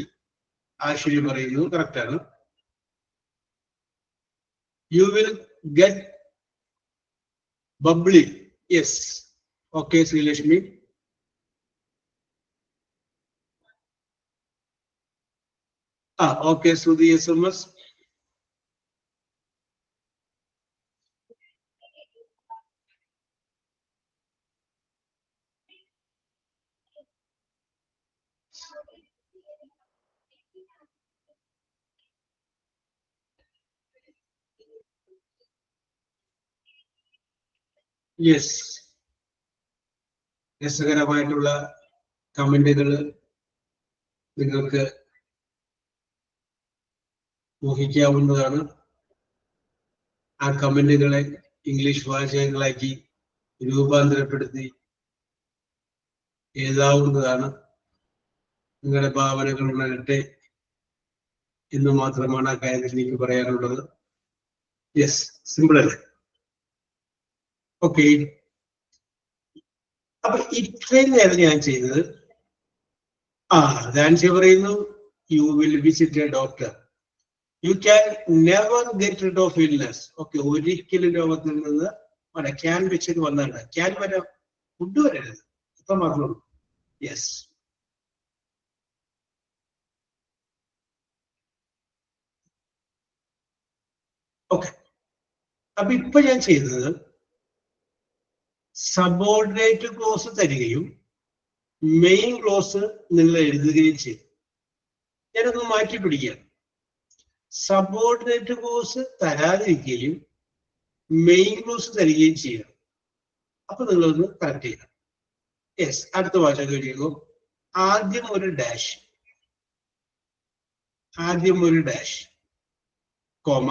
Ashwari പറയുന്നു കറക്റ്റ് ആണ്. You will get bubbly. Yes, okay Srilakshmi. Okay Sruthi SMS. Yes, രസകരമായിട്ടുള്ള കമന്റുകൾ നിങ്ങൾക്ക് ഊഹിക്കാവുന്നതാണ്. ആ കമന്റുകളെ English വാചകങ്ങളാക്കി രൂപാന്തരപ്പെടുത്തി എഴുതാവുന്നതാണ്. നിങ്ങളുടെ ഭാവനകൾ ഉണരട്ടെ എന്ന് മാത്രമാണ് ആ കാര്യത്തിൽ എനിക്ക് പറയാനുള്ളത്. യെസ്, സിമ്പിൾ അല്ലേ? ഓക്കെ, അപ്പൊ ഇത്രയും നേരം ഞാൻ ചെയ്തത്, ഡാൻസി പറയുന്നു you will visit A doctor. You can never get rid of illness. Okay, ഒരിക്കലും രോഗത്തിൽ നിന്ന് ക്യാൻ വെച്ചിട്ട് വന്നാണ്. ക്യാൻ വരാം, ഫുഡ് വരരുത്, ഇപ്പൊ മാത്രമേ. Yes, okay. അപ്പൊ ഇപ്പൊ ഞാൻ ചെയ്തത് സബോർഡിനേറ്റ് ക്ലോസ് തരികയും മെയിൻ ക്ലോസ് നിങ്ങൾ എഴുതുകയും ചെയ്തു. ഞാനൊന്ന് മാറ്റി പിടിക്കാം. സബോർഡിനേറ്റ് ക്ലോസ് തരാതിരിക്കുകയും മെയിൻ ക്ലോസ് തരികയും ചെയ്യണം. അപ്പൊ നിങ്ങളൊന്ന് കറക്റ്റ് ചെയ്യണം. യെസ്, അടുത്ത വാചകം കഴിയുമ്പോൾ ആദ്യം ഒരു dash, comma,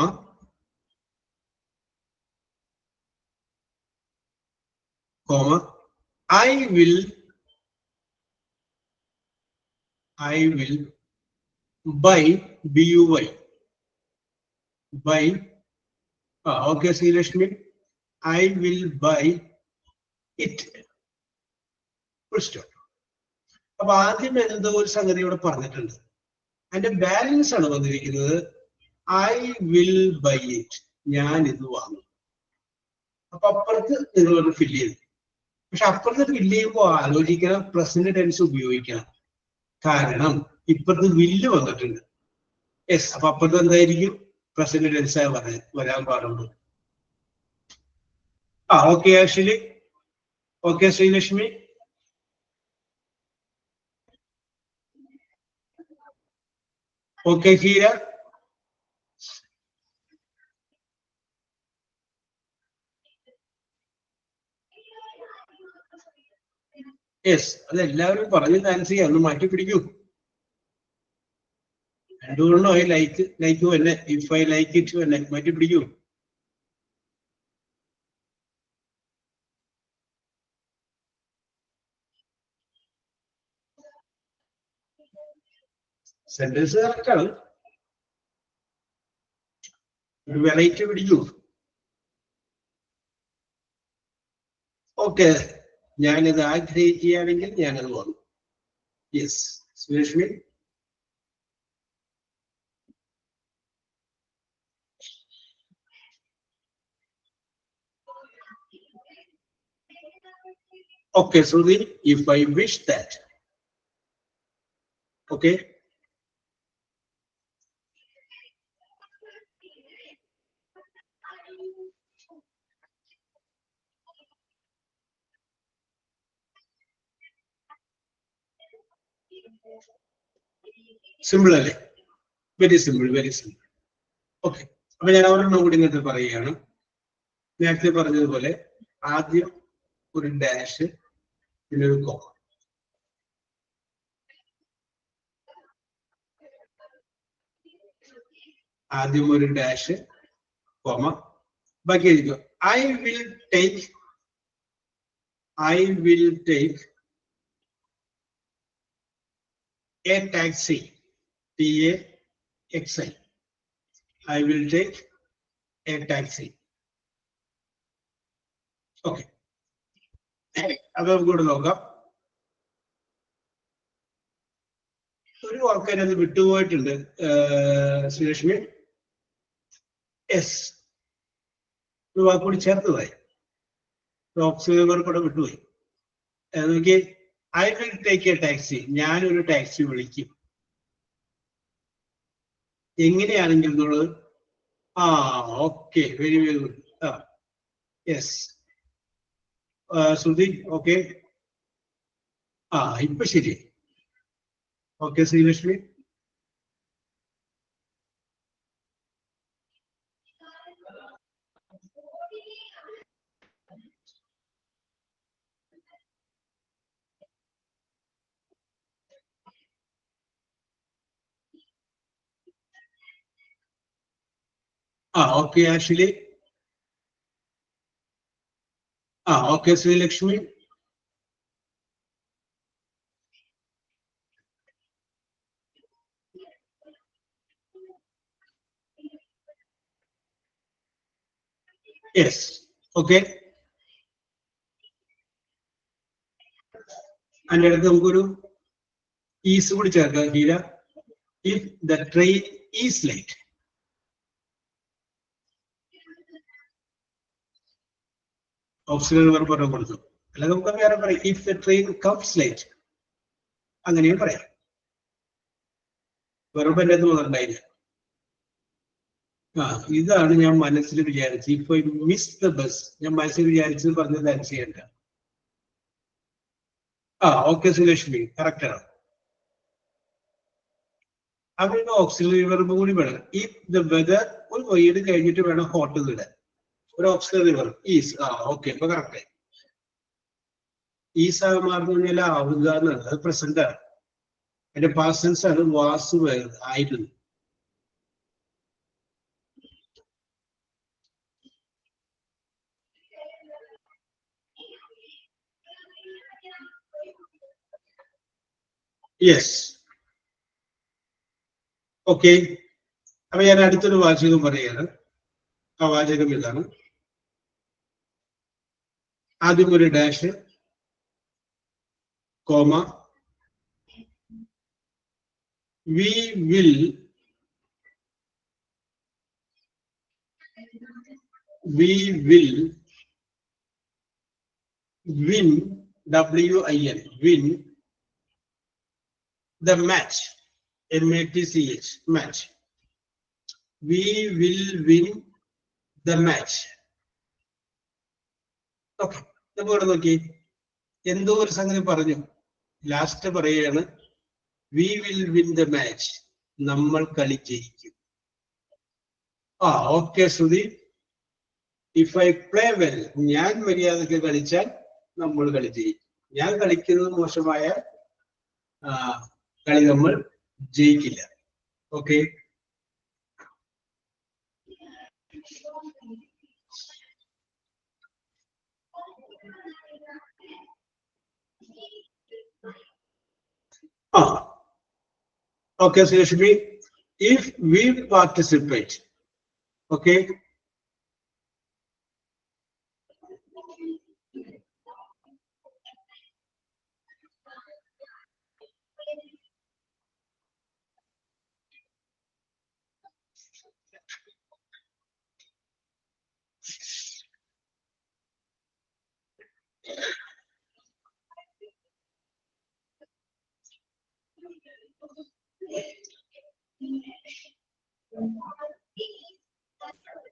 I will buy, BUY, buy. Okay, Srilakshmi, I will buy it. അപ്പൊ ആദ്യം എന്തോ ഒരു സംഗതി ഇവിടെ പറഞ്ഞിട്ടുണ്ട്. അതിന്റെ ബാലൻസ് ആണ് വന്നിരിക്കുന്നത്. I will buy it, ഞാൻ ഇത് വാങ്ങും. അപ്പൊ അപ്പുറത്ത് നിങ്ങളൊന്ന് ഫില്ല് ചെയ്തു. പക്ഷെ അപ്പുറത്ത് ഫില്ല് ചെയ്യുമ്പോൾ ആലോചിക്കണം, പ്രസന്റ് ടെൻസ് ഉപയോഗിക്കണം. കാരണം ഇപ്പുറത്ത് വില്ല് വന്നിട്ടുണ്ട്. യെസ്, അപ്പൊ അപ്പുറത്ത് എന്തായിരിക്കും? പ്രസന്റ് ടെൻസ് വരാൻ പാടുള്ളൂ. Okay, actually. Okay, Srilakshmi. Okay, Hira. Yes, അതെല്ലാവരും പറഞ്ഞ് ആൻസർ ഒന്ന് മാറ്റി പിടിക്കൂ. എന്തുകൊണ്ടോ I like തന്നെ if I like it തന്നെ മാറ്റി പിടിക്കൂ. സെന്റൻസ് കറക്റ്റ് ആണ്. ഒരു വെറൈറ്റി പിടിക്കൂ. ഓക്കെ, ഞാനിത് ആഗ്രഹിക്കുകയാണെങ്കിൽ ഞാനത് വന്നു. Yes, Sureshmi. Okay, Sruthi, if I wish that. Okay. Simple അല്ലേ? Very simple, very simple. Okay, അപ്പൊ ഞാൻ ഒരെണ്ണം കൂടി ഇങ്ങനത്തെ പറയുകയാണ്. നേരത്തെ പറഞ്ഞതുപോലെ ആദ്യം ഒരു ഡാഷ് പിന്നെ ഒരു കോമ. ആദ്യം ഒരു ഡാഷ് കോമ, ബാക്കി എഴുതിക്കോ. I will take a taxi. TAXI. I will take a taxi. Okay. അപ്പൊ നമുക്ക് നോക്കാം. ഒരു വാക്കാൻ അത് വിട്ടുപോയിട്ടുണ്ട് ശ്രീലക്ഷ്മി. എസ്, ഒരു വാക്കുകൂടി ചേർത്തതായി. ഓക്സിലറി കൂടെ വിട്ടുപോയി. നോക്കി, I will take a taxi. ഞാനൊരു ടാക്സി വിളിക്കും. എങ്ങനെയാണെങ്കിൽ എന്നുള്ളത്. Okay, very very good. Yes Sruthi. Okay, ഇപ്പൊ ശരി. Okay Srilakshmi. Okay actually. Okay Srilakshmi. Yes, okay. അതിൻ്റെ അടുത്ത് നമുക്കൊരു ഈസ് കൂടി ചേർക്കാം. Heera, if the train is late. Auxiliary verb പറഞ്ഞ കൊടുത്തു. അല്ല, നമുക്ക് വേറെ പറയാം. If the train comes late, അങ്ങനെയും പറയാം. വെർബ് എൻ്റെ അത് വന്നിട്ടുണ്ടായില്ല. ഇതാണ് ഞാൻ മനസ്സിൽ വിചാരിച്ചത്. ഇപ്പൊ മിസ് ദ ബസ് ഞാൻ മനസ്സിൽ വിചാരിച്ചത് പറഞ്ഞത് ആൻസർ ചെയ്യണ്ട. ഓക്കെ സുലക്ഷ്മി, കറക്റ്റ് ആണ്. അവിടെ ഓക്സിലറി വെർബ് കൂടി വേണം. ഇഫ് ദ വെദർ ഒരു വൈഡ് കഴിഞ്ഞിട്ട് വേണം ഹോട്ട് ഇടാൻ. ഒരു ഓക്സിലറി വെർബ് ഈസ്. ഓക്കെ, ഇപ്പൊ കറക്റ്റ്. ഈസ് ആകുമാർന്ന് പറഞ്ഞാൽ ആവുക എന്നാണ്. അത് പ്രസന്റ് ആണ്. അതിന്റെ പാസ്റ്റ് ടെൻസ് ആണ്. വാസ് ആയിരുന്നു. Yes, okay. അപ്പൊ ഞാൻ അടുത്തൊരു വാചകം പറയുകയാണ്. ആ വാചകം ഇതാണ്. ആദ്യം ഒരു dash, comma, we will win, WIN, win the match, MATCH, match. We will win the match. Okay, നമ്മൾ ഇവിടെ നോക്കി എന്തോ ഒരു സംഗതി പറഞ്ഞു. ലാസ്റ്റ് പറയുകയാണ് we will win the match, നമ്മൾ കളി ജയിക്കും. Okay Shruthi, if I play well, ഞാൻ മര്യാദക്ക് കളിച്ചാൽ നമ്മൾ കളി ജയിക്കും. ഞാൻ കളിക്കുന്നത് മോശമായ കളി നമ്മൾ ജയിക്കില്ല. Okay, okay, Srishmi, if we participate, okay,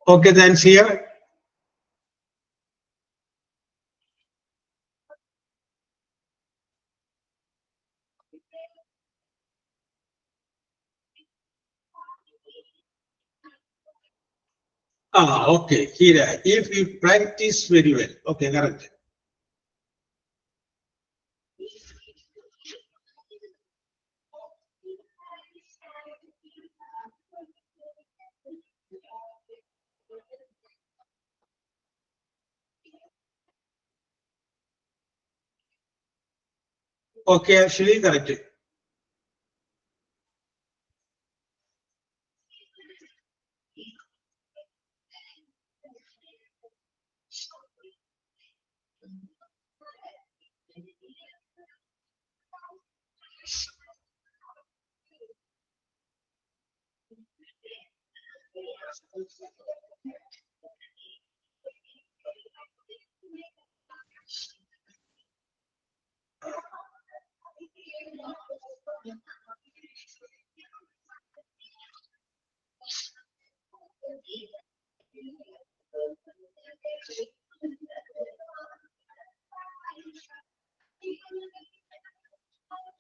okay, then here. Okay, here, if we practice very well, okay, correct. Okay, actually correct.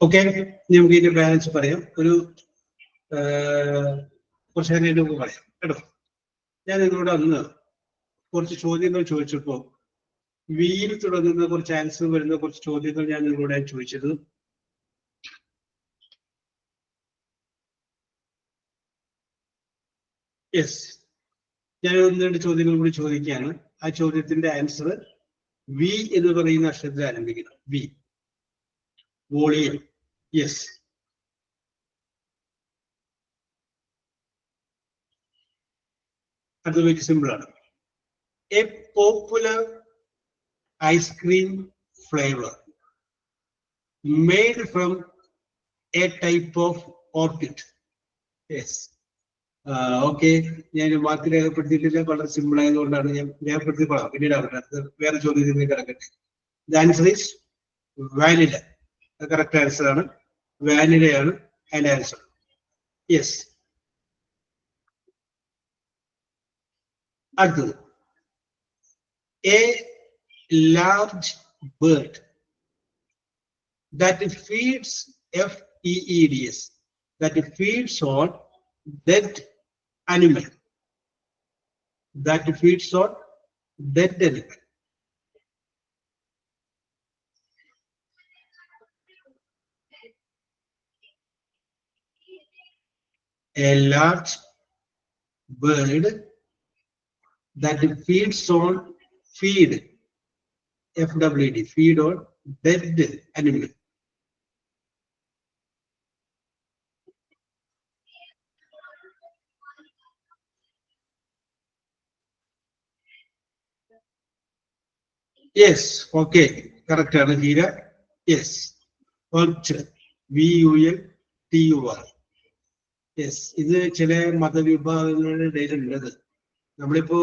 Okay, നമുക്ക് ഇതിന്റെ ബാലൻസ് പറയാം. ഒരു കുറച്ച് നേരം നമുക്ക് പറയാം കേട്ടോ. ഞാൻ നിങ്ങളോട് അന്ന് കുറച്ച് ചോദ്യങ്ങൾ ചോദിച്ചപ്പോൾ വീൽ തുടങ്ങുന്ന കുറച്ച് ആൻസർ വരുന്ന കുറച്ച് ചോദ്യങ്ങൾ ഞാൻ നിങ്ങളോട് ചോദിച്ചത്. യെസ്, ഞാൻ ഒന്ന് രണ്ട് ചോദ്യങ്ങൾ കൂടി ചോദിക്കുകയാണ്. ആ ചോദ്യത്തിന്റെ ആൻസർ വി എന്ന് പറയുന്ന അക്ഷരത്തിൽ ആരംഭിക്കണം. V, volume. യെസ്, അത് വെരി സിമ്പിൾ ആണ്. A popular ice cream flavour made from a type of orchid. Yes, okay, ഞാൻ വാക്ക് രേഖപ്പെടുത്തിയിട്ടില്ല, വളരെ സിമ്പിൾ ആയതുകൊണ്ടാണ് ഞാൻ രേഖപ്പെടുത്തി പറയാം. പിന്നീട് അവരുടെ വേറെ ചോദ്യത്തിൽ കിടക്കട്ടെ. The answer is vanilla. Correct answer ആണ്, വാനിലയാണ് അതിന്റെ ആൻസർ. യെസ്, അടുത്തത് A large bird that feeds FEEDS that feeds on dead animal, that feeds on dead animal. A large bird that feeds on feed FWD, feed on dead animal. Yes, okay, correct ആണ് Heera. Yes, VULTUR. Yes, ഇത് ചില മതവിഭാഗങ്ങളുടെ ഇടയിലുള്ളത്. നമ്മളിപ്പോ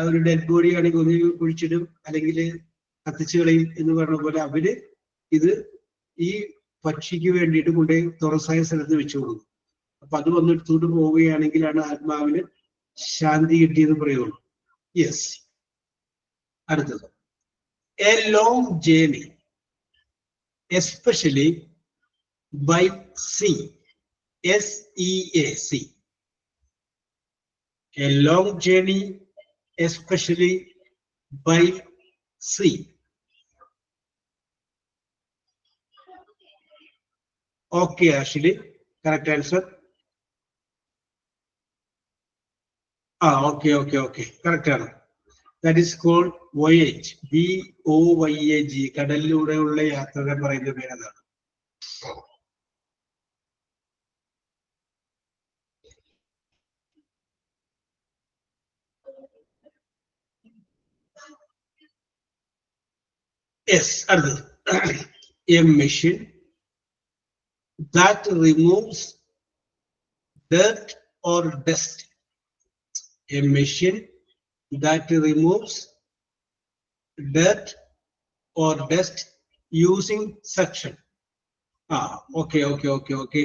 ഒരു dead body ആണെങ്കിൽ ഒന്ന് കുഴിച്ചിടും, അല്ലെങ്കിൽ കത്തിച്ചു കളയും എന്ന് പറഞ്ഞ പോലെ അവര് ഇത് ഈ പക്ഷിക്ക് വേണ്ടിയിട്ട് കൊണ്ടുപോയി തുറസായ സ്ഥലത്ത് വെച്ചു കൊടുക്കും. അപ്പൊ അത് വന്നെടുത്തോണ്ട് പോവുകയാണെങ്കിലാണ് ആത്മാവിന് ശാന്തി കിട്ടിയെന്ന് പറയുള്ളൂ. യെസ്, അടുത്തത് a long journey especially by sea. SEAC. A long journey especially by sea. Okay, Ashley, correct answer. Okay, correct answer. That is called voyage. VOYAG. കടലിലൂടെയുള്ള യാത്രകൾ പറയുന്ന പേരാണ്. Yes, a machine that removes dirt or dust. A machine that removes dirt or dust using suction. Okay.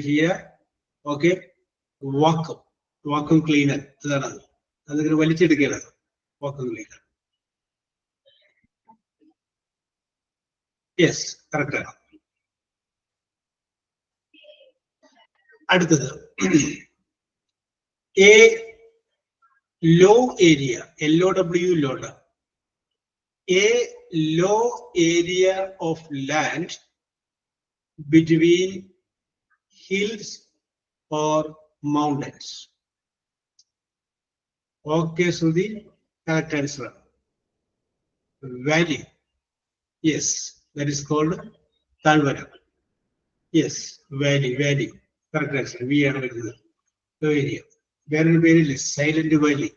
Here, okay. Vacuum cleaner. That's വലിച്ചെടുക്കുകയാണ് vacuum cleaner. Yes, correct. അടുത്തത് a low area, LOW, load. A low area of land between hills or mountains. Okay, Sudhi, correct answer. Valley. Yes, that is called Talvara. Yes, valley. Correct answer. We are the area. Very silent valley.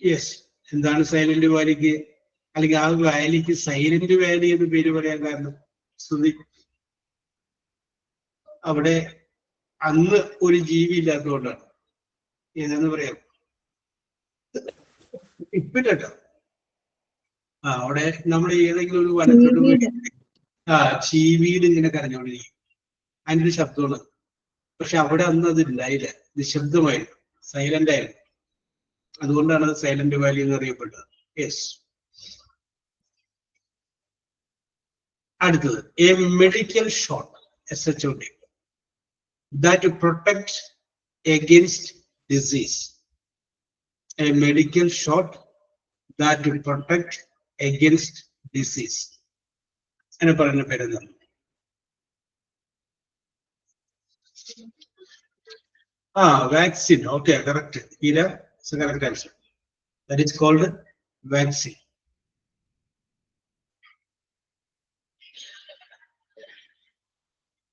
Yes, എന്താണ് silent വാലിക്ക് അല്ലെങ്കിൽ ആ വാലിക്ക് silent Valley എന്ന് പേര് പറയാൻ കാരണം ശ്രുതി അവിടെ അന്ന് ഒരു ജീവി ഇല്ലാത്തതുകൊണ്ടാണ്. ഏതെന്ന് പറയാം ഇപ്പിട്ടോ അവിടെ നമ്മൾ ഏതെങ്കിലും ഒരു വനത്തോട് പോയി ചീവീട് ഇങ്ങനെ കരഞ്ഞോണ്ടിരിക്കും, അതിൻ്റെ ഒരു ശബ്ദമാണ്. പക്ഷെ അവിടെ അന്ന് അത് ഉണ്ടായില്ല, നിശബ്ദമായിരുന്നു, സൈലന്റ് ആയിരുന്നു. അതുകൊണ്ടാണ് അത് സൈലന്റ് വാലി എന്ന് അറിയപ്പെട്ടത്. യെസ്. അടുത്തത് A medical shot, SHOT, that protects against disease. A medical shot that protects against disease. എന്നെ പറയുന്ന പേരെന്താണ്? Vaccine. Okay, correct. Ira, it's a correct answer. That is called vaccine.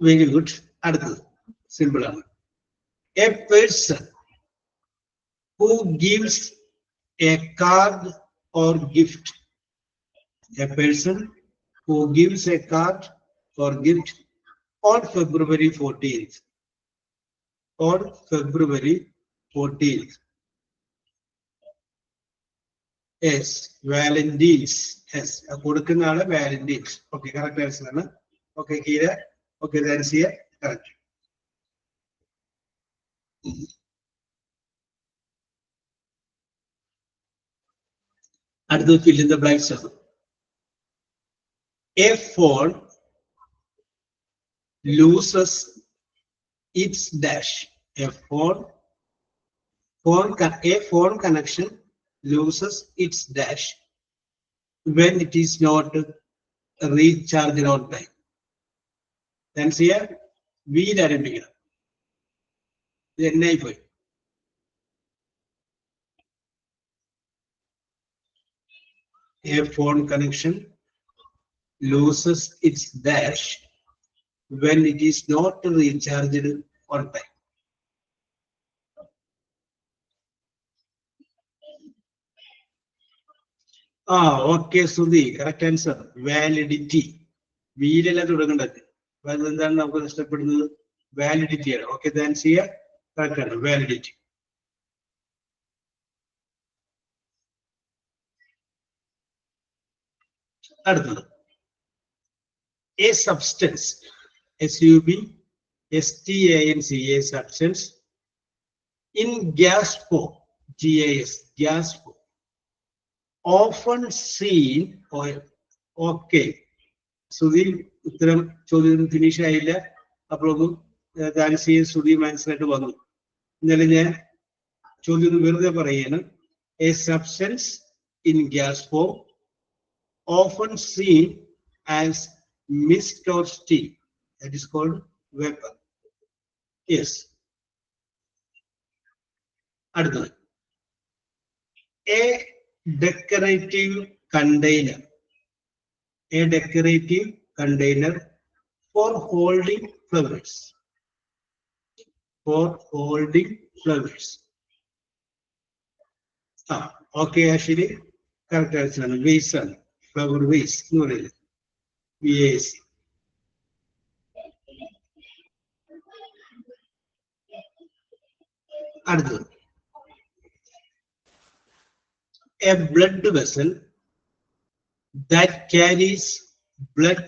Very good. அடுத்தது simple ആണ്. A person who gives a card or gift. A person who gives a card or gift on February 14th. On February 14th. Yes, Valentines. Yes, കൊടുക്കുന്ന ആള് Valentines. Okay, correct answer ആണ്. Okay, here. Okay, that's here. Correct. അടുത്തത് fill in the blanks ആണ്. A phone loses its dash. A phone connection loses its dash when it is not recharged on time. Then here we ആരംഭിക്കണം. ഇത് എന്നായി പോയി? A phone connection loses its dash when it is not recharged on time. Okay, Sudhi, correct answer. Validity. വീലല്ല തുടങ്ങേണ്ടത്. എന്താണ് നമുക്ക് നഷ്ടപ്പെടുന്നത്? Validity ആണ്. Okay, ദാൻസ് here correct ആണ്. വാലിഡിറ്റി. അടുത്തത് a substance, SUBSTANCE, a substance in gas form, GAS, gas form, often seen oil. Okay. Sudhi ഉത്തരം ചോദ്യം finish ആയില്ല. അപ്പോഴൊന്നും താൻസിയും സുധി മനസ്സിലായിട്ട് വന്നു. എന്നാലും ഞാൻ ചോദ്യം വെറുതെ പറയുകയാണ്. A substance in gas form often scene as mist or steam, that is called vapor. Yes. അടുത്തത് a decorative container, a decorative container for holding flowers, for holding flowers. Okay, actually correct answer ആണ് vase ആണ്, flower vase എന്ന് പറയുന്നത് VAS. അടുത്തത് a blood vessel that carries blood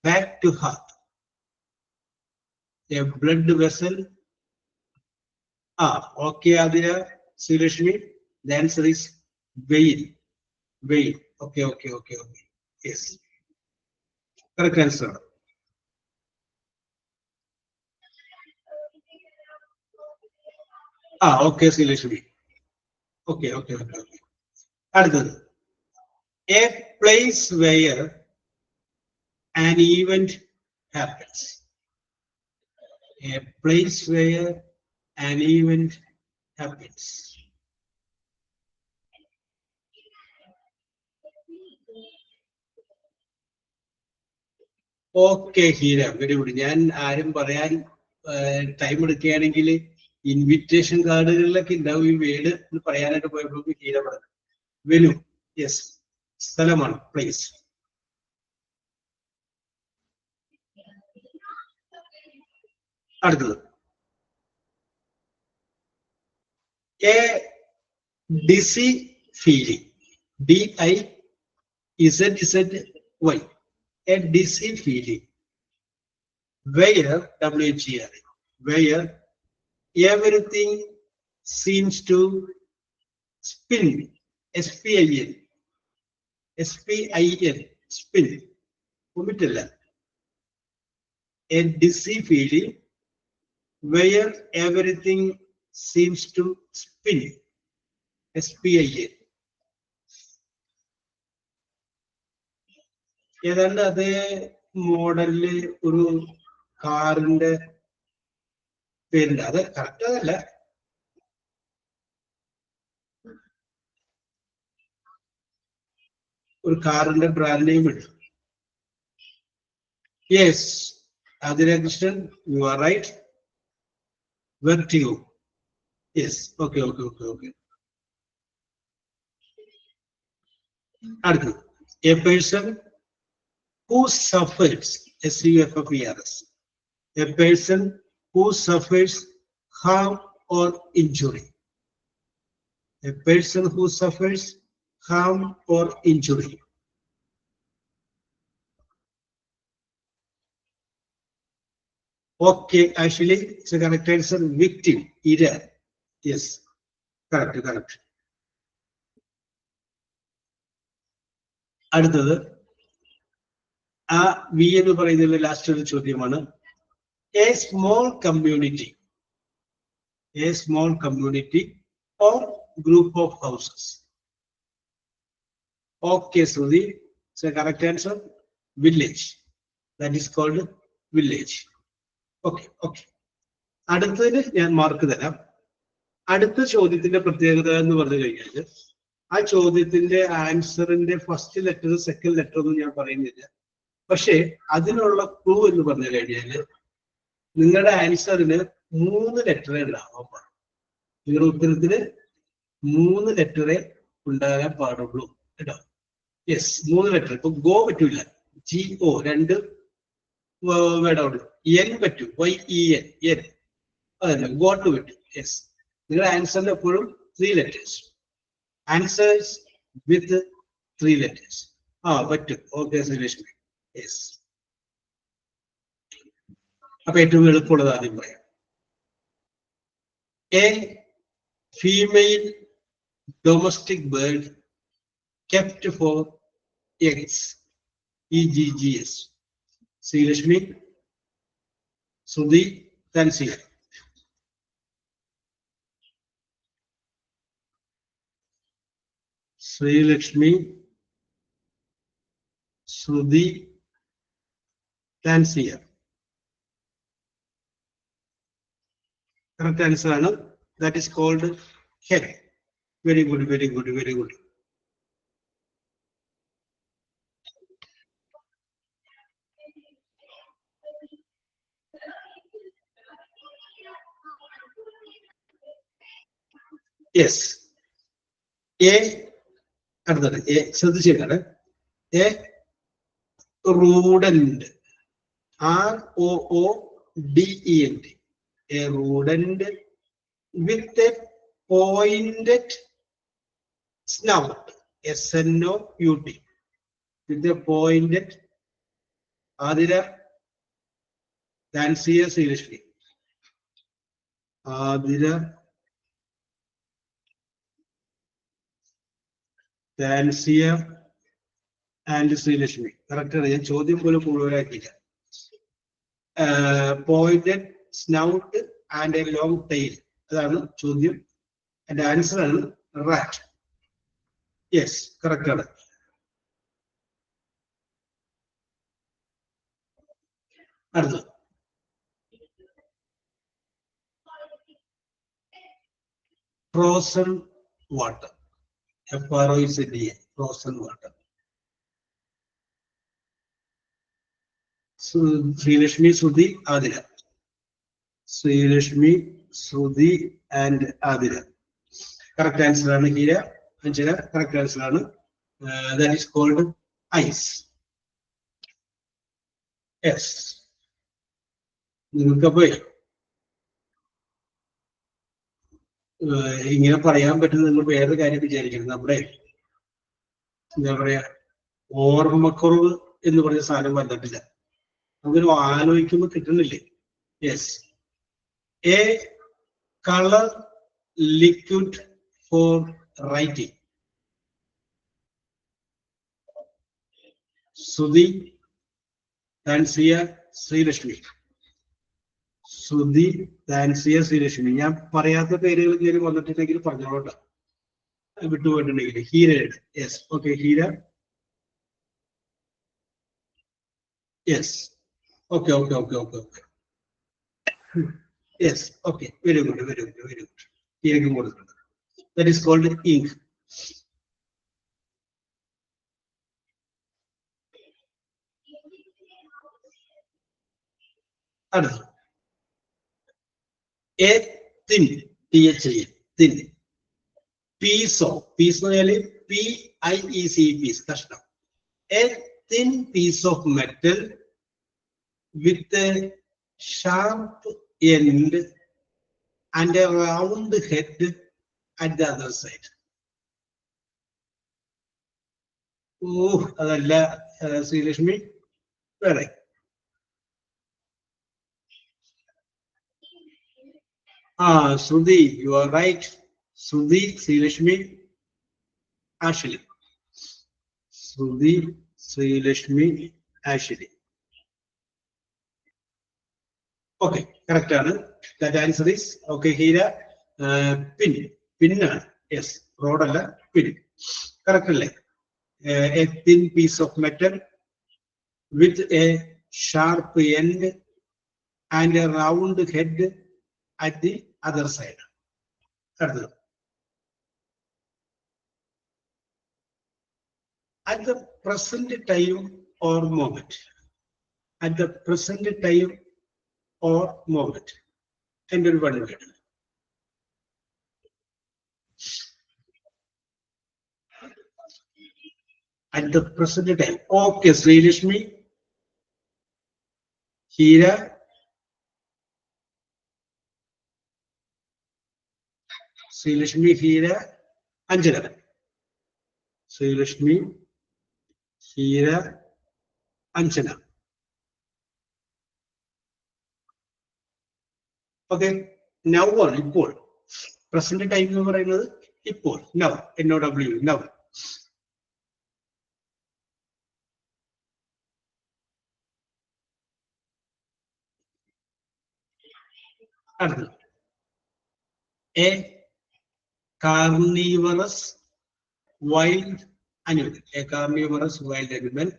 back to heart. A blood vessel. Okay, Adya, Srilashmi, the answer is vein. Vein. Okay. Yes. Correct answer. Okay, Srilashmi. Okay. அடுத்தது a place where an event happens. A place where an event happens. Okay, Hira, very good. ഞാൻ ആരും പറയാൻ time എടുക്കുകയാണെങ്കിൽ invitation കാർഡുകളിലൊക്കെ ഉണ്ടാവും ഈ word എന്ന് പറയാനായിട്ട് പോയപ്പോൾ ഹീര പറഞ്ഞു. വെനു, യെസ്, സ്ഥലമാണ്, പ്ലേസ്. അടുത്തത് A DC feeling, DIZZY, a dizzy feeling where WHER, where everything seems to spin, SPIN, spin, ഒന്നിട്ടില്ല. A dizzy feeling where everything seems to spin, SPIN. ഏതാണ്ട് അതേ മോഡലില് ഒരു കാറിന്റെ പേരുണ്ട്. അത് കറക്റ്റ് അതല്ല, ഒരു കാറിന്റെ ബ്രാൻഡ് നെയിം ഉണ്ട്. Yes, Athira Krishnan, you are right. Vertigo. Yes, okay. അടുത്തത് a person who suffers, SUFFERS, a person who suffers harm or injury. A person who suffers harm or injury. Okay, actually, it's a correct answer. Victim, Ira. Yes, correct. അടുത്തത് ആ V എന്ന് പറയുന്നതിന്റെ last ഒരു ചോദ്യമാണ്. A small community or group of houses. Okay Sruthi, correct answer village. That is called village. Okay. അടുത്തതിന് ഞാൻ mark തരാം. അടുത്ത ചോദ്യത്തിന്റെ പ്രത്യേകത എന്ന് പറഞ്ഞു കഴിഞ്ഞാൽ ആ ചോദ്യത്തിന്റെ ആൻസറിന്റെ ഫസ്റ്റ് ലെറ്റർ സെക്കൻഡ് ലെറ്റർ ഒന്നും ഞാൻ പറയുന്നില്ല. പക്ഷേ അതിനുള്ള ക്ലൂ എന്ന് പറഞ്ഞു കഴിഞ്ഞാല് നിങ്ങളുടെ ആൻസറിന് 3 ലെറ്ററേ ഉണ്ടാവാൻ പാടുള്ളൂ. നിങ്ങളുടെ ഉത്തരത്തിന് 3 ലെറ്ററേ ഉണ്ടാകാൻ പാടുള്ളൂ കേട്ടോ. Yes, 3 letter. ഇപ്പൊ ഗോ പറ്റൂല, GO 2 വേർഡുള്ളൂ. എൻ പറ്റൂ, YEN, അതല്ല ഗോട്ട് പറ്റും. യെസ്, നിങ്ങളുടെ ആൻസറിന് എപ്പോഴും 3 ലെറ്റേഴ്സ്. ആൻസേഴ്സ് വിത്ത് 3 ലെറ്റേഴ്സ് പറ്റും. ഓക്കെ ശ്രീലക്ഷ്മി. യെസ്, അപ്പൊ ഏറ്റവും എളുപ്പമുള്ളത് ആദ്യം പറയാം. A female domestic bird kept for eggs. EGGS. Sri Lakshmi, Sudhi, Tansia. Sri Lakshmi, Sudhi, Tansia. Correct answer, that is called hen. Very good, very good, very good. Yes. A, a rodent. ROODENT. A rodent with a pointed snout. SNOUT. With a pointed. Adira, Tansia, seriously. Adira, Tansia, and Sri Lakshmi. Correct. Pointed snout and a long tail. And the answer is rat. Yes, correct. Frozen water. FROZEN, frozen water. So, Sri Lakshmi, Sudhi, Adira. Sri Lakshmi, Sudhi, and Adira. Correct answer is here. Correct answer that is called ice. Yes. ഇങ്ങനെ പറയാൻ പറ്റുന്ന നിങ്ങൾ വേറെ കാര്യം വിചാരിക്കണം. നമ്മുടെ എന്താ പറയാ, ഓർമ്മക്കുറവ് എന്ന് പറഞ്ഞ സാധനം വന്നിട്ടില്ല. നമുക്കൊരു ആലോചിക്കുമ്പോൾ കിട്ടുന്നില്ലേ? Yes. A colour liquid for writing. Sudhi, Thansiya, Srilakshmi. Sudhi, Thansiya, Srilakshmi. ഞാൻ പറയാത്ത പേരുകൾ കയറി വന്നിട്ടുണ്ടെങ്കിൽ പറഞ്ഞോളൂ, വിട്ടുപോയിട്ടുണ്ടെങ്കിൽ. ഹീരയുടെ. Yes, okay. Heera. Yes, okay okay okay okay okay. Yes, okay. Very good, very good, very good. ഹീരയ്ക്ക് കൊടുക്കുന്നുണ്ട്. That is called ink. അടുത്ത a thin, THIN, thin piece of, piece എന്ന് പറഞ്ഞാൽ PIECE, piece, കഷ്ണം. A thin piece of metal with a sharp end and a round head at the other side. Oh, അതല്ല ശ്രീലക്ഷ്മി, വേറെ. Sudhi, you are right. Sudhi, Sri Lakshmi, Ashley. Sudhi, Sri Lakshmi, Ashley. Okay, correct. That answer is okay. Here, pin, pinner. Yes, rod alla pin. Correct. A thin piece of metal with a sharp end and a round head at the other side. At the present time or moment. At the present time or moment. And one word. At the present time. Okay, Sri Lakshmi, Hira, Sri Lakshmi, Hira, Anjana. Sri Lakshmi, Hira, Anjana. Okay, now one report. Present time എന്ന് പറയുന്നത് ഇപ്പോൾ, now, NOW, now. അടുത്തത് A carnivorous wild animal. A carnivorous wild animal,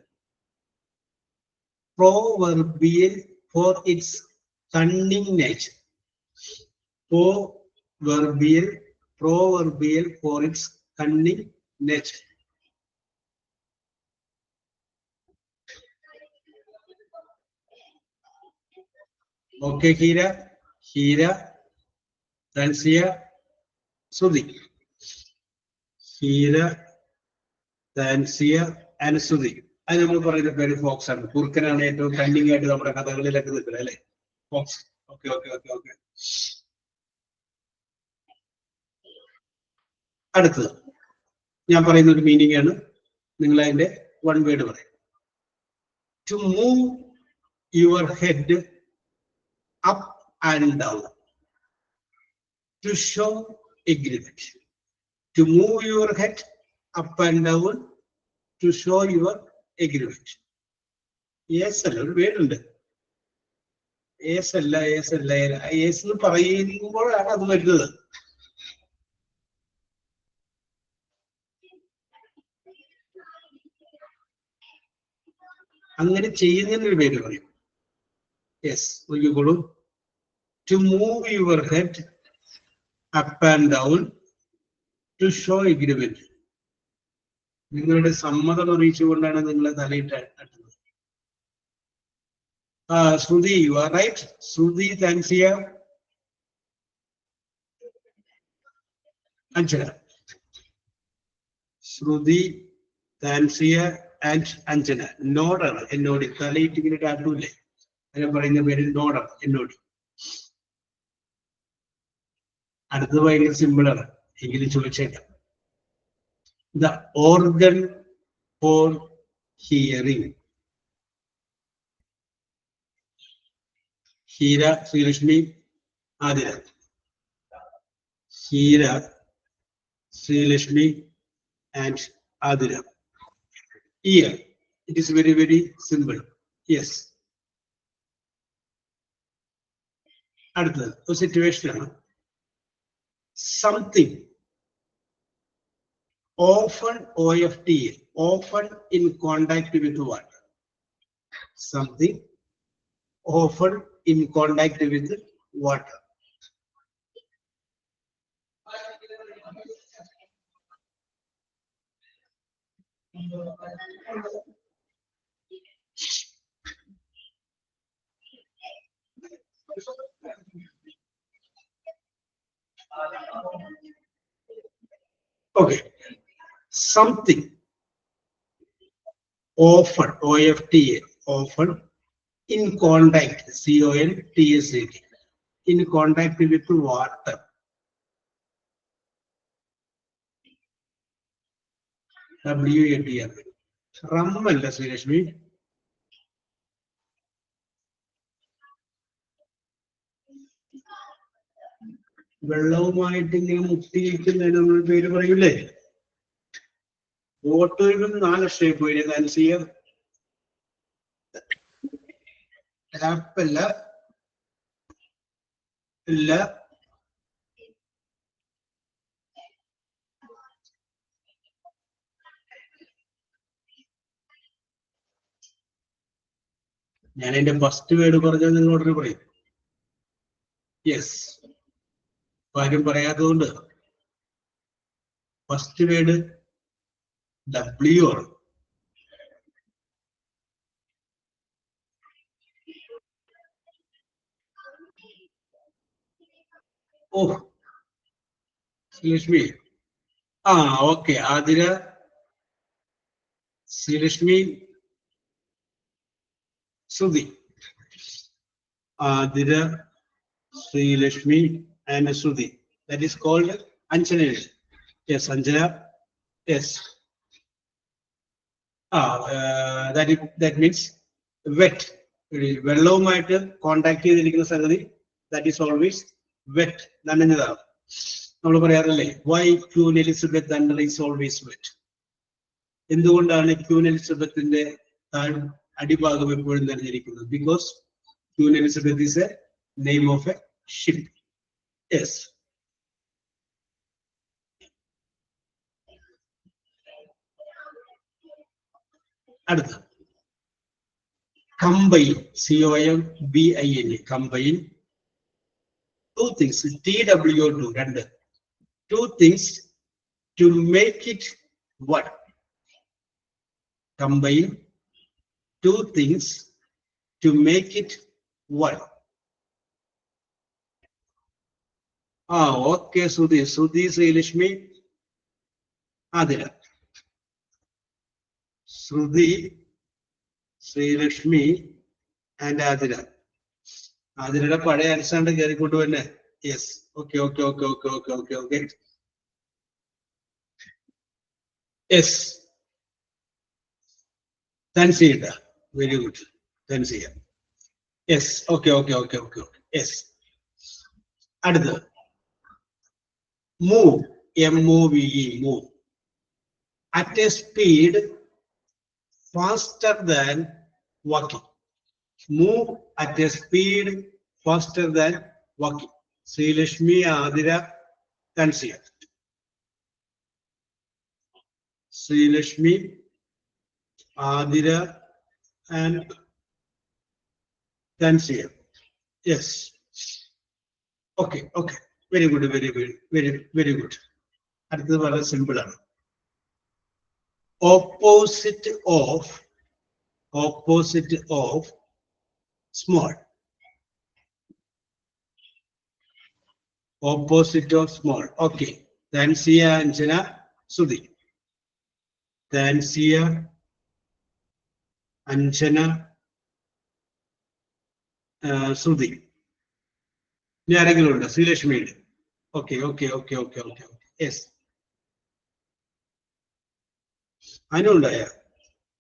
proverbial for its cunning nature. Proverbial for its cunning nature. Okay, Hira, Tansia, Sudhi. Hira, Tansia, and Sudhi. അത് നമ്മൾ പറയുന്ന പേര് Fox ആണ്. കുറുക്കനാണ് ഏറ്റവും കണ്ണിങ് ആയിട്ട് നമ്മുടെ കഥകളിലൊക്കെ നിൽക്കുന്നത് അല്ലെ, fox. Okay okay okay okay. അടുത്തത് ഞാൻ പറയുന്ന ഒരു മീനിങ് ആണ്, നിങ്ങൾ അതിന്റെ വൺ വേർഡ് പറയും. To move your head up and down, to show agreement. To move your head up and down, to show your agreement. Yes അല്ല, ഒരു പേരുണ്ട്. yes അല്ല yes എന്ന് പറയുമ്പോഴാണ് അത് വരുന്നത്. അങ്ങനെ ചെയ്യുന്നതിനൊരു പേര് പറയും. യെസ്, ഒരിക്കലും to move your head up and down, to show agreement. നിങ്ങളുടെ സമ്മതം അറിയിച്ചുകൊണ്ടാണ് നിങ്ങളെ തലയിട്ട് തട്ടുന്നത്. Sruthi, you are right. Sruthi, Thansiya, Anjana. Sruthi, Thansiya and Anjana. നോഡാണ് എന്നോട്. തലയിട്ട് ഇങ്ങനെ ടാറ്റൂല്ലേ, അതിനെ പറയുന്ന പേര് നോഡാണ് എന്നോട്. അടുത്തത് ഭയങ്കര സിമ്പിൾ ആണ്, എങ്കിലും ചോദിച്ചേക്കാം. The organ four hearing. Heera, Sreelakshmi, Athira. Heera, Sreelakshmi and Athira. Ear. It is very, very simple. Yes. അടുത്തത് ഒരു സിറ്റുവേഷൻ ആണ്. Something often, OFT, often in contact with what? Something often in contact with water. Okay, something often, OFT, often in contact, CONTACT, in contact with water. WATR. rum അല്ല ശ്രീലക്ഷ്മി. വെള്ളവുമായിട്ട് ഇങ്ങനെ മുട്ടിയിരിക്കുന്നതിന് നമ്മൾ പേര് പറയൂലേ. ബോട്ടിലും 4 shape വരും. താൻസിയ, ടാപ്പല്ല, ഇല്ല, ഞാൻ എന്റെ ഫസ്റ്റ് വേർഡ് പറഞ്ഞാൽ നിങ്ങൾ ഉടനെ പറയും. യെസ്, ആരും പറയാത്തതുകൊണ്ട് ഫസ്റ്റ് വേർഡ് W ആണ്. ഓ Srilakshmi, okay. Athira, Srilakshmi, Sudhi. Adira, Srilakshmi, and Sudhi. That is called Anjana. Yes, Anjana. Yes. That means wet. വെള്ളവുമായിട്ട് കോണ്ടാക്ട് ചെയ്തിരിക്കുന്ന സംഗതി, that is always wet. നനഞ്ഞതാണ്. നമ്മൾ പറയാറില്ലേ why queen Elizabeth under is always wet. എന്തുകൊണ്ടാണ് queen എലിസബത്തിന്റെ അടിഭാഗം എപ്പോഴും നിറഞ്ഞിരിക്കുന്നത്? Because queen Elizabeth is a name of a ship. Yes. അടുത്ത combine, COMBIN, combine two things, TWO2, രണ്ട്, two things to make it one. Combine two things to make it one. Okay, Sudhi, Srilakshmi, Adira. Sudhi, Srilakshmi and Adira. Adira പഴയ ആൻസറിന്റെ കയറിക്കൊണ്ട് തന്നെ. Yes. Okay. Yes. Thanseeda, very good. Thansiya. Yes. Okay. Yes. അടുത്തത് move, MOVE, move at a speed faster than walking. Move at a speed faster than walking. Srilakshmi, Adira, Tansiya. Srilakshmi, Adira, and Tansiya. Yes. Okay. Very good. Very good. അടുത്തത് വളരെ simple ആണ്. Opposite of small. Opposite of small. Okay. Tansiya, Anjana, Sudhi. Tansiya, Anjana, Sudhi. ഇനി ആരെങ്കിലും ഉണ്ടോ? ശ്രീലക്ഷ്മിയുടെ. Okay. Yes. Anu ഉണ്ടായ?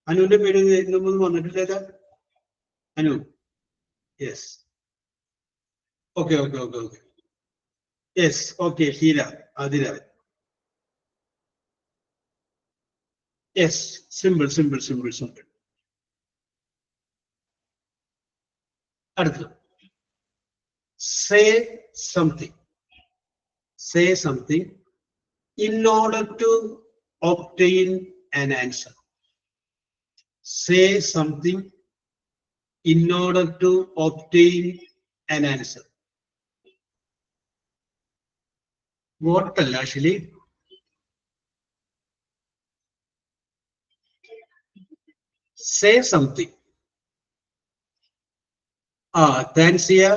അനുവിന്റെ പേര് ഇന്നൊന്നും വന്നിട്ടില്ല. Anu. Yes. Okay. Yes. Okay. Heera, Athira. Yes. Simple. അടുത്തത് say something in order to obtain an answer. Say something in order to obtain an answer. What actually? Say something. Tansiya,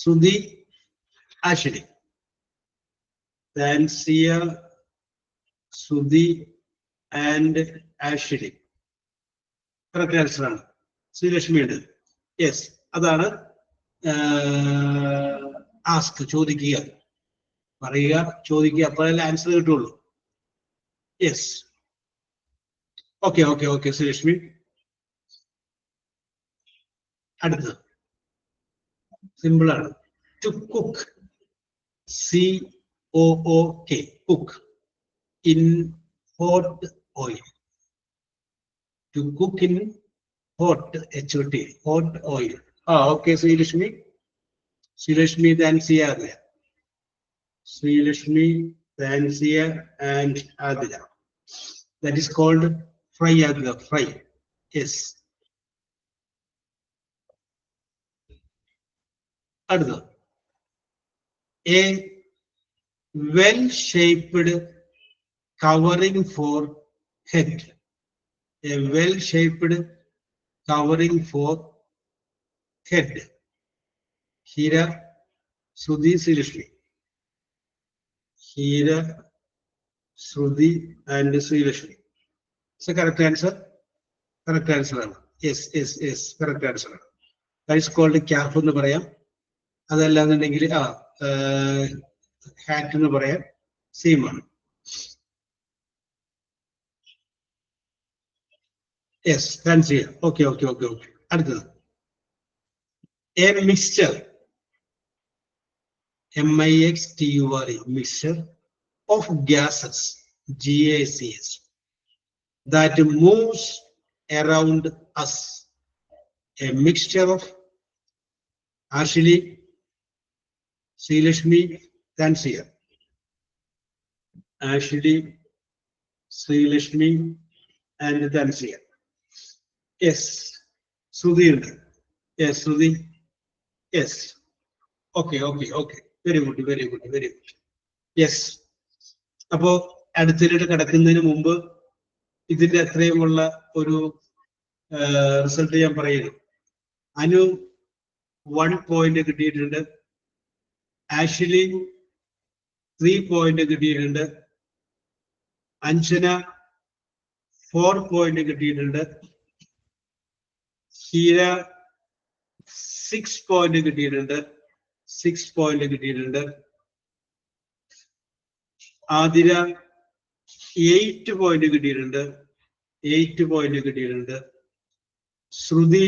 Sudhi, Ashini. Tansiya, Sudhi, and Ashini. Correct answer ആണ്. ശ്രീലക്ഷ്മി ഉണ്ട്. Yes. അതാണ് ask, ചോദിക്കുക, പറയുക, ചോദിക്കുക, അപ്പോഴല്ലേ answer കിട്ടുള്ളൂ. Yes. Okay. Sreelakshmi. അടുത്തത് simple ആണ്. To cook, COOK, cook in hot oil. To cook in hot, HOT, hot oil. Okay, Srilakshmi, Tansiya, Srilakshmi, Tansiya, and Adira. That is called fry, Adira, fry. Yes. Adira. A well-shaped covering for head. A well-shaped covering for head. Hira, Sudhi, Srilakshmi. Hira, Sudhi, and Srilakshmi. So correct answer? Correct answer. Yes. Correct answer. That is called cap എന്ന് പറയാം. അതല്ലാന്നുണ്ടെങ്കിൽ hat എന്ന് പറയാം. Same ആണ്. Yes, Tansiya. Okay. അടുത്തത്. A mixture MIXTURE, mixture of gases, GACs, that moves around us. A mixture of Ashley, Srilashmi, Tansia. Ashley, Srilashmi, and Tansia. Yes. Sudhir. Yes, Sudhi. Yes. Okay. Very good. Yes. അപ്പോൾ അടുത്തിട്ട് കിടക്കുന്നതിന് മുമ്പ് ഇതിന്റെ അത്രയുമുള്ള ഒരു result ഞാൻ പറയുന്നു. Anu 1 point കിട്ടിയിട്ടുണ്ട്. Ashley 3 point കിട്ടിയിട്ടുണ്ട്. Anjana 4 point കിട്ടിയിട്ടുണ്ട്. ഹീര 6 point കിട്ടിയിട്ടുണ്ട്. 6 point കിട്ടിയിട്ടുണ്ട്. ആതിര 8 point കിട്ടിയിട്ടുണ്ട്. 8 point കിട്ടിയിട്ടുണ്ട്. ശ്രുതി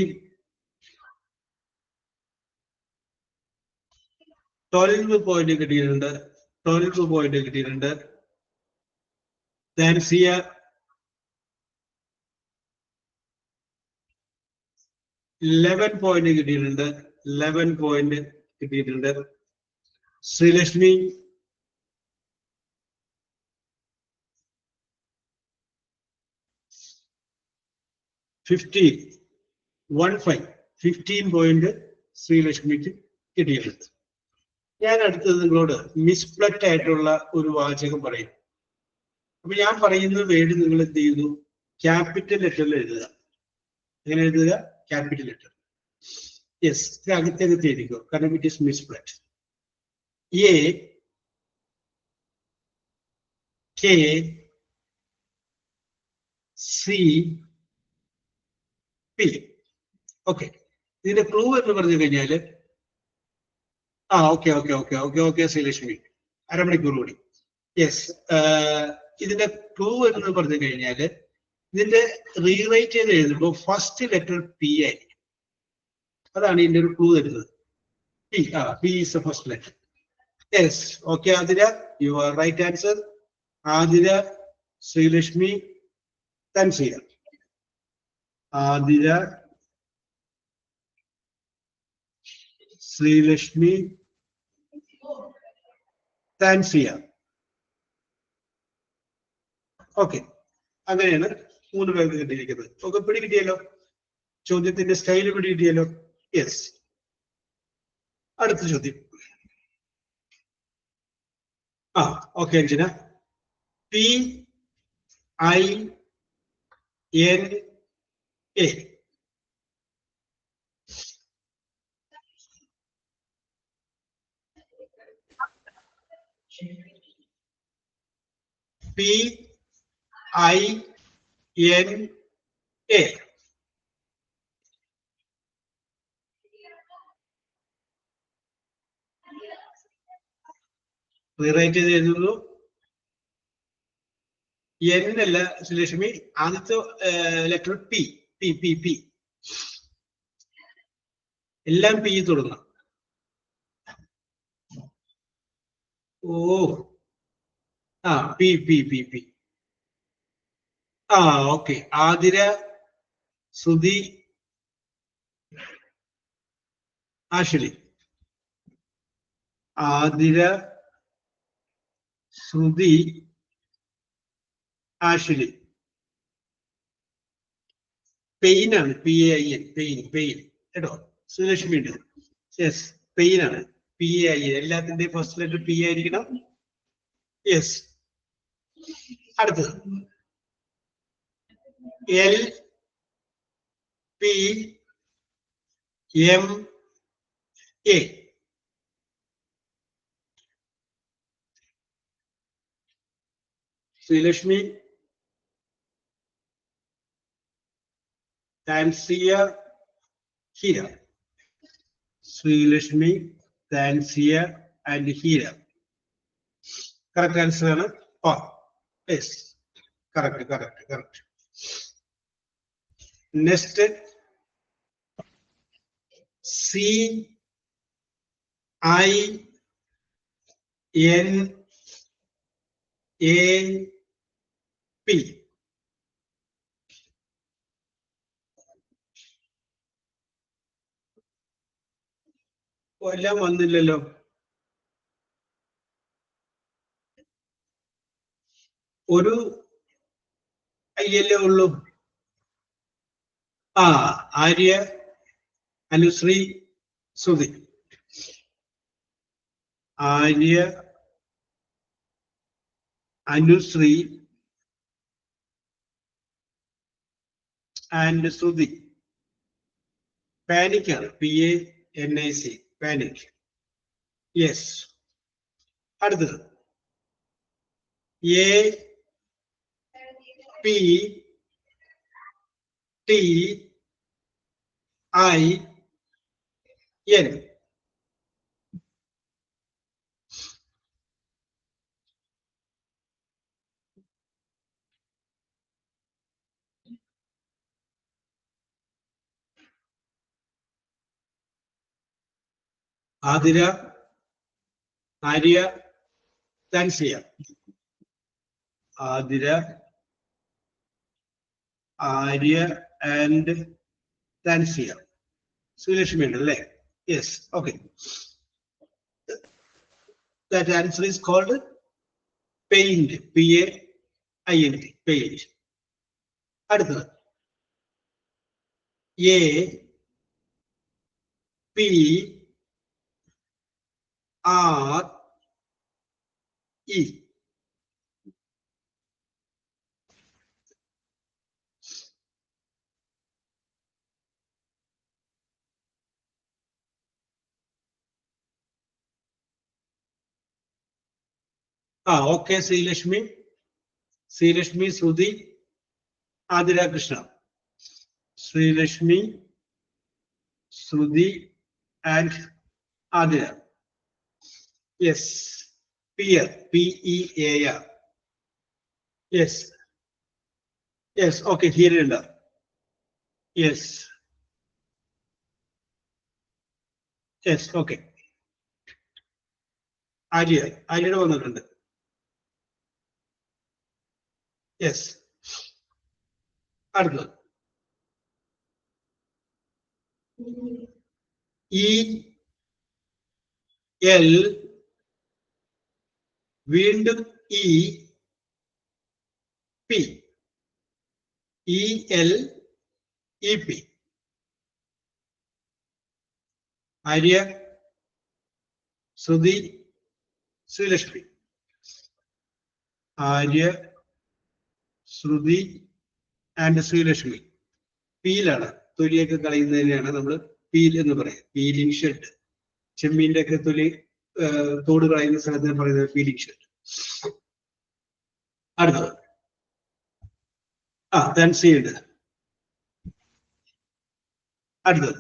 12 point കിട്ടിയിട്ടുണ്ട്. 12 point കിട്ടിയിട്ടുണ്ട്. താൻസിയ 11 point കിട്ടിയിട്ടുണ്ട്. 11 point കിട്ടിയിട്ടുണ്ട്. ശ്രീലക്ഷ്മി 15 point ശ്രീലക്ഷ്മിക്ക് കിട്ടിയിട്ടുണ്ട്. ഞാൻ അടുത്തത് നിങ്ങളോട് മിസ്പ്ലറ്റ് ആയിട്ടുള്ള ഒരു വാചകം പറയും. അപ്പൊ ഞാൻ പറയുന്നത് വേണ്ടി നിങ്ങൾ എന്ത് ചെയ്യുന്നു? ക്യാപിറ്റൽ ലെറ്ററിൽ എഴുതുക. എങ്ങനെ എഴുതുക? Capital letter. യെസ്, ഇത് അകത്തേക്ക് എഴുതിക്കോ, കാരണം it is misspelt. A K C P. Okay, ഇതിന്റെ ക്ലൂ എന്ന് പറഞ്ഞു കഴിഞ്ഞാല് ഓക്കെ ശ്രീലക്ഷ്മി, അരമണിക്കൂർ കൂടി. യെസ്, ഇതിന്റെ ക്ലൂ എന്ന് പറഞ്ഞു കഴിഞ്ഞാല് ഇതിന്റെ റീറൈറ്റ് ചെയ്ത് എഴുതുമ്പോൾ ഫസ്റ്റ് ലെറ്റർ പി ആയിരിക്കും. അതാണ് ഇതിന്റെ ഒരു ക്ലൂ തരുന്നത്. P is the first letter. Yes, okay Athira, you are right answer. Athira, Srilakshmi, Thansiya. Athira, Srilakshmi, Thansiya. Okay, അങ്ങനെയാണ് 3 പേർക്ക് കിട്ടിയിരിക്കുന്നത്. ഓക്കെ, പിടി കിട്ടിയല്ലോ, ചോദ്യത്തിന്റെ സ്റ്റൈല് പിടി കിട്ടിയല്ലോ. യെസ്, അടുത്ത ചോദ്യം. Okay Anjana. PINA. PINA. Rewrite ചെയ്ത് എഴുതുന്നു. എൻ അല്ല ശ്രീലക്ഷ്മി, ആദ്യത്തെ letter P. P P P എല്ലാം പി തുടങ്ങണം. P P P P. Okay, Athira, Sruthi, Ashley. Athira, Sruthi, Ashley. Pain ആണ്, PAIN, പെയിൻ കേട്ടോ. ശ്രീലക്ഷ്മി ഉണ്ട്. യെസ്, പെയിൻ ആണ്, PAIN. എല്ലാത്തിന്റെയും ഫസ്റ്റ് ലെറ്റർ പി ആയിരിക്കണം. യെസ്, അടുത്തത് LPMA. Srilakshmi, Thansiya, Heera. Srilakshmi, Thansiya and Heera. Correct answer ആണ്. Yes, correct. Next CINA. എല്ലാം വന്നില്ലല്ലോ. ഒരു അയ്യല്ലേ ഉള്ളൂ. ആര്യ, അനുശ്രീ, ശ്രുതി. ആര്യ, അനുശ്രീ ആൻഡ് ശ്രുതി. പാനിക് ആണ്, PANIC, പാനിക്. യെസ്. അടുത്തത് APTIN. ആതിര, ആര്യ, താൻസിയ. ആതിര, ആര്യ ആൻഡ് താൻസിയ. ശ്രീലക്ഷ്മി ഉണ്ട് അല്ലേ? Yes. Okay. That answer is called paint. PAINT. Paint. അടുത്തത് APRE. Okay. Srilakshmi, Sruthi, Athira Krishna. Srilakshmi, Sruthi and Athira. Yes. Pear, PEAR. Yes. Yes. Okay. ധീരണ്ട. യെസ്. യെസ്. ഓക്കെ. ആര്യയുടെ വന്നിട്ടുണ്ട്. യെസ്. അടുത്തത് EL, വീണ്ടും EP. ELEP. Arya, Sruthi, Srilakshmi. Arya, Sruthi and Sreelakshmi. പീലാണ്, തൊലിയൊക്കെ കളയുന്നതിനെയാണ് നമ്മൾ പീൽ എന്ന് പറയുന്നത്. Peeling shed. ചെമ്മീന്റെ ഒക്കെ തൊലി തോട് കളയുന്ന സ്ഥലത്തിന് പറയുന്നത് പീലിംഗ് ഷെഡ്. അടുത്തത് താൻസിയുണ്ട്. അടുത്തത്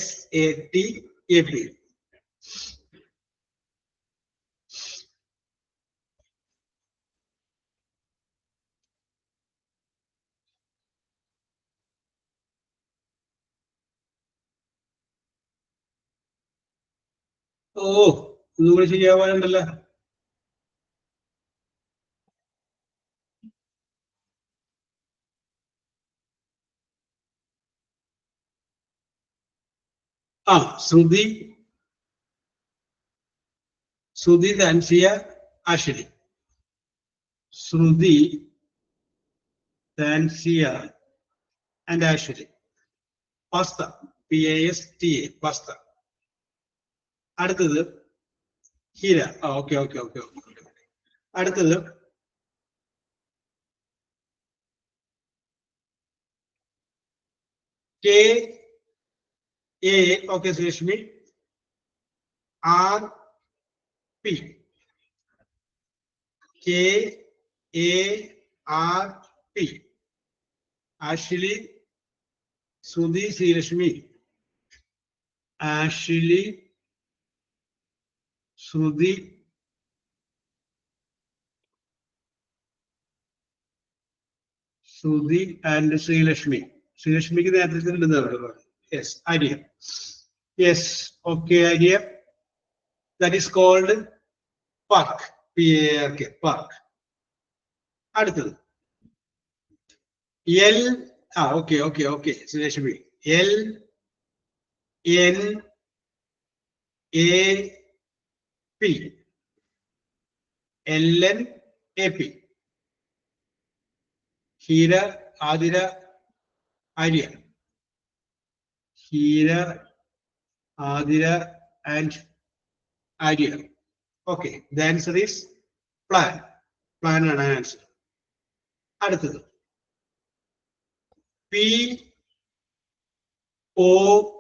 SATAP. ഒന്നുകൂടി ശരിയാവാനുണ്ടല്ലോ. Sruthi, Thansiya, Ashwathi. Sruthi, Thansiya and Ashwathi. Pasta, PASTA, pasta. അടുത്തത് ഹീര. ഓക്കെ. അടുത്തത് KA. Okay Srilakshmi. RP. KARP. Ashley, Sruthi, Srilakshmi. Ashley, Sruthi Sruthi and Srilakshmi. ശ്രീലക്ഷ്മിക്ക് നേരത്തെ ഉണ്ടെന്ന്. Yes, Arya. Yes, okay Arya. That is called park. PARK, park. അടുത്തത് L. Okay okay okay Srilakshmi. LNAP. LNAP. Heera, Athira, Arya. Heera, Athira and Arya. Okay, the answer is plan. Plan ആണ് answer. അടുത്തത് POVER.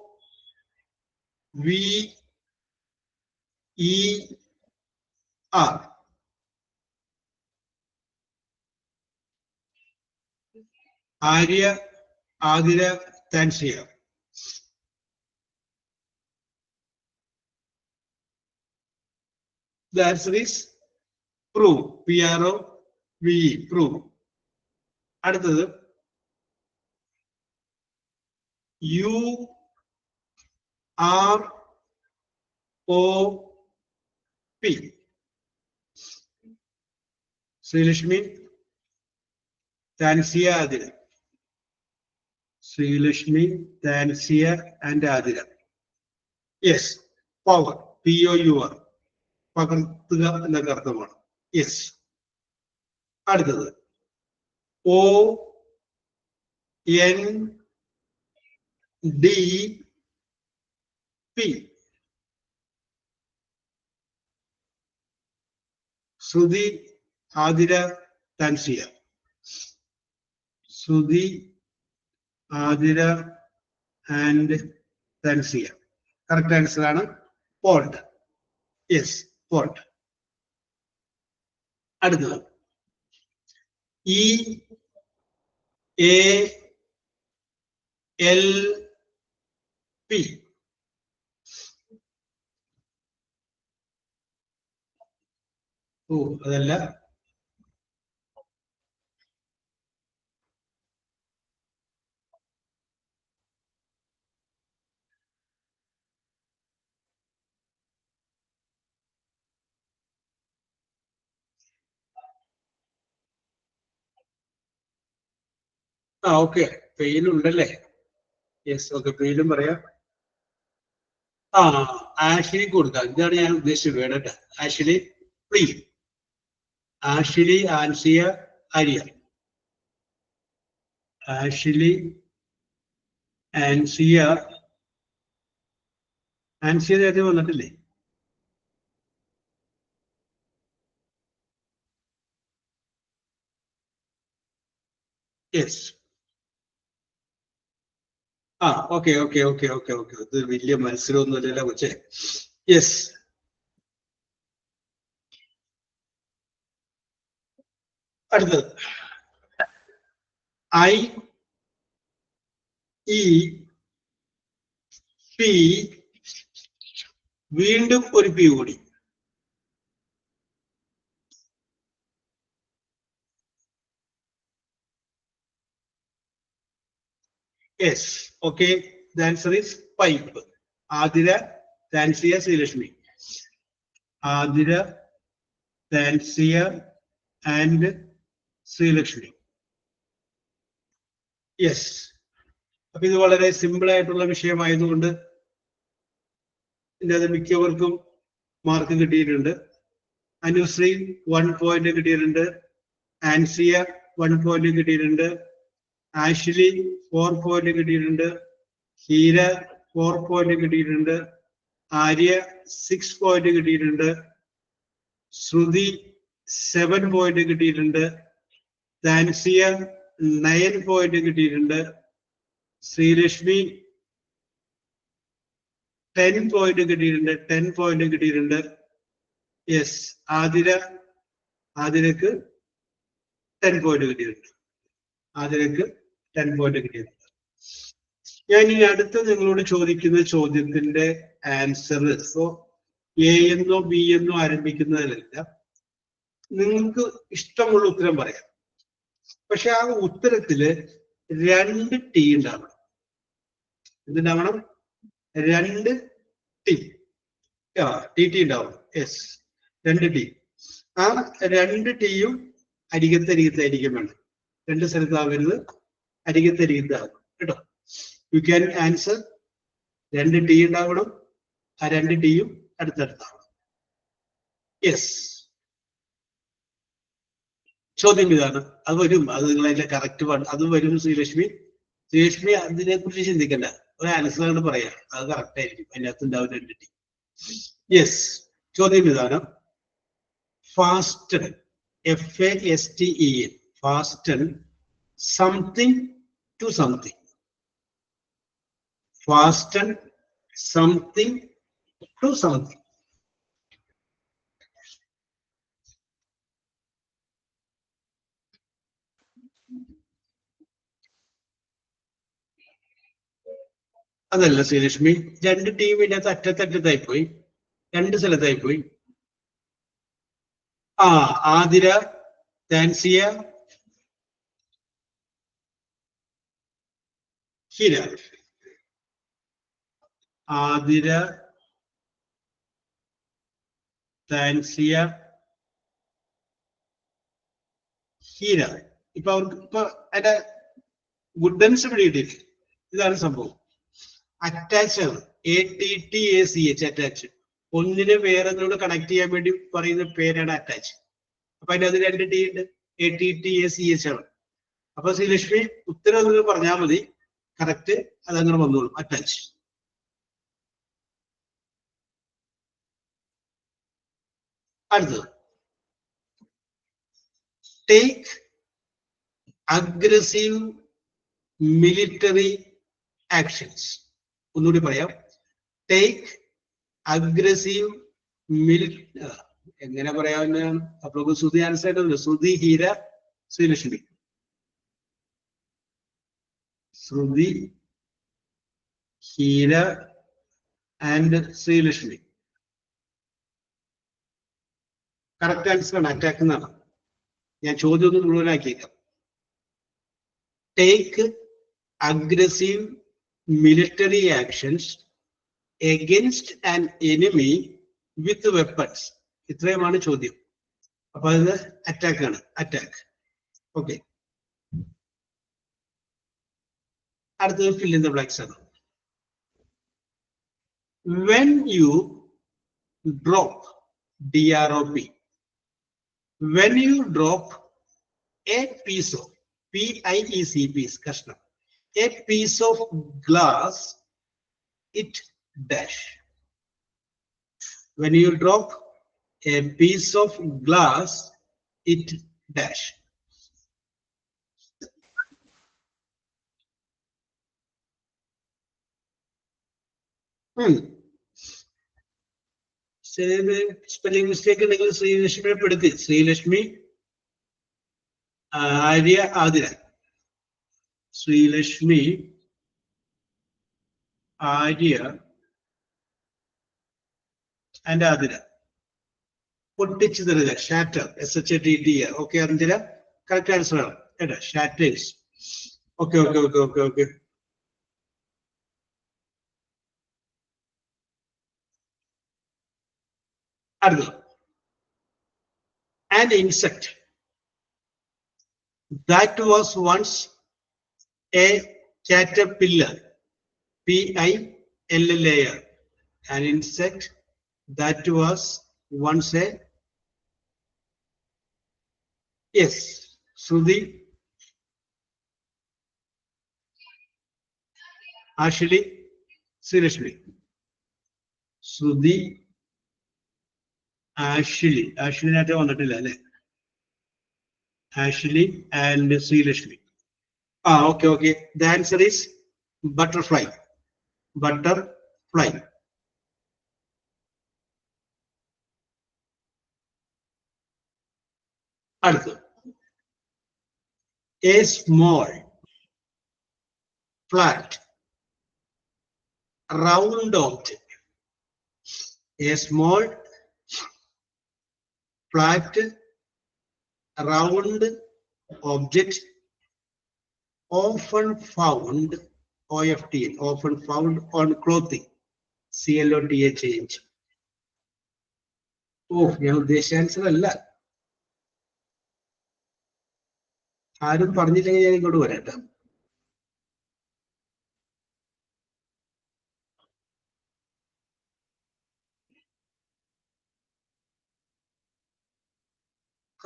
Arya, Athira, Thansiya. The answer is prove. PROVE, prove. അടുത്തത് UROP. Srilakshmi, Thansiya, Athira. Srilakshmi, Thansiya and Athira. Yes, power. POUR, പകർത്തുക എന്നൊക്കെ അർത്ഥമാണ്. Yes. അടുത്തത് ONDP. Sruthi, Athira, Thansiya. Sruthi, Athira and Thansiya. Correct answer ആണ് pond. Yes, pond. അടുത്തത് EALP. അതല്ല. ഓക്കെ, പെയിലുണ്ടല്ലേ. യെസ്, ഓക്കെ, പെയിലും പറയാം. ആഷ്ലി കൊടുക്കാം. ഇതാണ് ഞാൻ ഉദ്ദേശിച്ച word. Ashley, please. Ashley, Ansiya, Arya. Ashley, Ansiya. Ansiya നേരത്തെ വന്നിട്ടില്ലേ? Yes. Okay okay okay okay okay. ഇത് വലിയ മത്സരമൊന്നുമില്ലല്ലോ കൊച്ചേ. യെസ്. അടുത്തത് IEP. വീണ്ടും ഒരു പി കൂടി. Yes, okay. The answer is pipe. Athira, Thansiya, Srilakshmi. Athira, Thansiya and Srilakshmi. Yes. അപ്പൊ ഇത് വളരെ സിമ്പിൾ ആയിട്ടുള്ള വിഷയമായതുകൊണ്ട് ഇതിനകത്ത് മിക്കവർക്കും മാർക്ക് കിട്ടിയിട്ടുണ്ട്. അനുശ്രീ 1 പോയിന്റ് കിട്ടിയിട്ടുണ്ട്. ആൻസിയ 1 പോയിന്റ് കിട്ടിയിട്ടുണ്ട്. ആഷ്ലി 4 പോയിന്റ് കിട്ടിയിട്ടുണ്ട്. ഹീര 4 പോയിന്റ് കിട്ടിയിട്ടുണ്ട്. ആര്യ 6 പോയിന്റ് കിട്ടിയിട്ടുണ്ട്. ശ്രുതി 7 പോയിന്റ് കിട്ടിയിട്ടുണ്ട്. താൻസിയ 9 പോയിന്റ് കിട്ടിയിട്ടുണ്ട്. ശ്രീലക്ഷ്മി 10 പോയിന്റ് കിട്ടിയിട്ടുണ്ട്. 10 പോയിന്റ് കിട്ടിയിട്ടുണ്ട്. യെസ്, ആതിരക്ക് 10 പോയിന്റ് കിട്ടിയിട്ടുണ്ട്. ആതിരക്ക് 10 പോയിന്റ് കിട്ടിയിട്ടുണ്ട്. ഞാൻ ഇനി അടുത്ത് നിങ്ങളോട് ചോദിക്കുന്ന ചോദ്യത്തിന്റെ ആൻസർ A എന്നോ B എന്നോ ആരംഭിക്കുന്നതിലല്ല, നിങ്ങൾക്ക് ഇഷ്ടമുള്ള ഉത്തരം പറയാം. പക്ഷെ ആ ഉത്തരത്തില് 2 ടി ഉണ്ടാവണം. എന്തുണ്ടാവണം? 2 ടി. ടി ഉണ്ടാവണം. Yes, 2 T. ആ 2 ടിയും അരികത്തരികത്തായിരിക്കും വേണം. 2 സ്ഥലത്താവരുത്, അരികത്തരികത്താവണം കേട്ടോ. You can answer. 2 ടി ഉണ്ടാവണം, ആ 2 ടിയും അടുത്തടുത്താവണം. യെസ്, ചോദ്യം ഇതാണ്. അത് വരും, അത് നിങ്ങൾ അതിന്റെ കറക്റ്റ് അത് വരും. ശ്രീലക്ഷ്മി അതിനെ കുറിച്ച് ചിന്തിക്കണ്ട, ഒരു ആൻസർ പറയാം, അത് കറക്റ്റ് ആയിരിക്കും. അതിനകത്ത് ഉണ്ടാവും 2 ടി. യെസ്, ചോദ്യം ഇതാണ്. fasten, fasten, fasten something to something. Fasten something to something. അതല്ല ശ്രീലക്ഷ്മി, 2 ടീമിനകത്ത് അറ്റത്തറ്റത്തായി പോയി, 2 സ്ഥലത്തായി പോയി. ആതിര, താൻസിയ, ഹീര. ആതിര, താൻസിയ, ഹീര. ഇപ്പൊ അവർക്ക് ഇപ്പൊ അതിന്റെ ഗുഡൻസ് പിടിയിട്ടില്ല. ഇതാണ് സംഭവം. അറ്റാച്ച് ആണ്, ATTACH, അറ്റാച്ച്. ഒന്നിനെ വേറൊന്നിനോട് കണക്ട് ചെയ്യാൻ വേണ്ടി പറയുന്ന പേരാണ് അറ്റാച്ച്. അപ്പൊ അതിനകത്ത് 2 ടി ഉണ്ട്, ATTACH ആണ്. അപ്പൊ ശ്രീലക്ഷ്മി ഉത്തരം നിങ്ങൾ പറഞ്ഞാൽ മതി, കറക്റ്റ് അതങ്ങനെ വന്നോളും. അറ്റാച്ച്. അടുത്തത്, ടേക്ക് അഗ്രസീവ് മിലിറ്ററി ആക്ഷൻസ്. ഒന്നുകൂടി പറയാം. ടേക്ക് അഗ്രസീവ് എങ്ങനെ പറയാവുന്നതാണ്? അപ്പൊ ശ്രുതി ആൻസർ ആയിട്ടല്ലോ. Sruthi, Heera, Srilakshmi. Sruthi, Heera and Srilakshmi. Correct answer ആണ്, അറ്റാക്ക് എന്നാണ്. ഞാൻ ചോദ്യം ഒന്ന് മുഴുവനാക്കിയേക്കാം. Take aggressive military actions against an enemy with weapons. ഇത്രയുമാണ് ചോദ്യം. അപ്പൊ അത് അറ്റാക്ക് ആണ്, അറ്റാക്ക്. ഓക്കെ, അടുത്തത് fill in the blanks ആണ്. When you drop, DROP, when you drop a piece of, PIEC, piece, കഷ്ണം, a piece of glass, it dash. When you drop a piece of glass, it dash. Spelling mistake ഉണ്ടെങ്കിൽ ശ്രീലക്ഷ്മിയെ പെടുത്തി. Sreelakshmi, Arya, Athira. Sreelakshmi, Arya and Athira. പൊട്ടിച്ചു തരിക, shatter, SHATTER. Okay, അഞ്ചര correct answer ആണ് കേട്ടോ, shatters. Okay okay okay okay okay. അടുത്തത്, an insect that was once a caterpillar, PILLAR. An insect that was once a, yes, Shruti, Ashili, Srirashmi. Shruti, Ashili വന്നിട്ടില്ല അല്ലെ? Ashili and Srirashmi. Okay, okay. The answer is butterfly. Butterfly. അടുത്തത്, a small, flat, round object. A small, flat, round object often found, OFTL, often found on clothing, CLOTH. ഓ, ഞാൻ ഉദ്ദേശിച്ച answer അല്ല. ആരും പറഞ്ഞില്ലെങ്കിൽ ഞാൻ ഇങ്ങോട്ട് വരാം.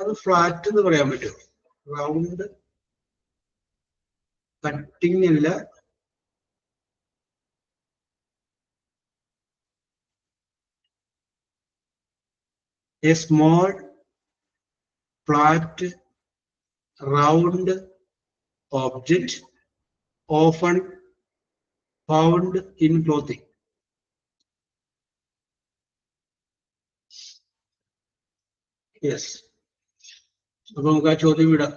അത് ഫ്ലാറ്റ് എന്ന് പറയാൻ പറ്റുമോ? റൗണ്ട് കട്ടിങ് അല്ല. A small, flat, round object often found in clothing. Yes. അപ്പൊ നമുക്ക് ആ ചോദ്യം വിടാം.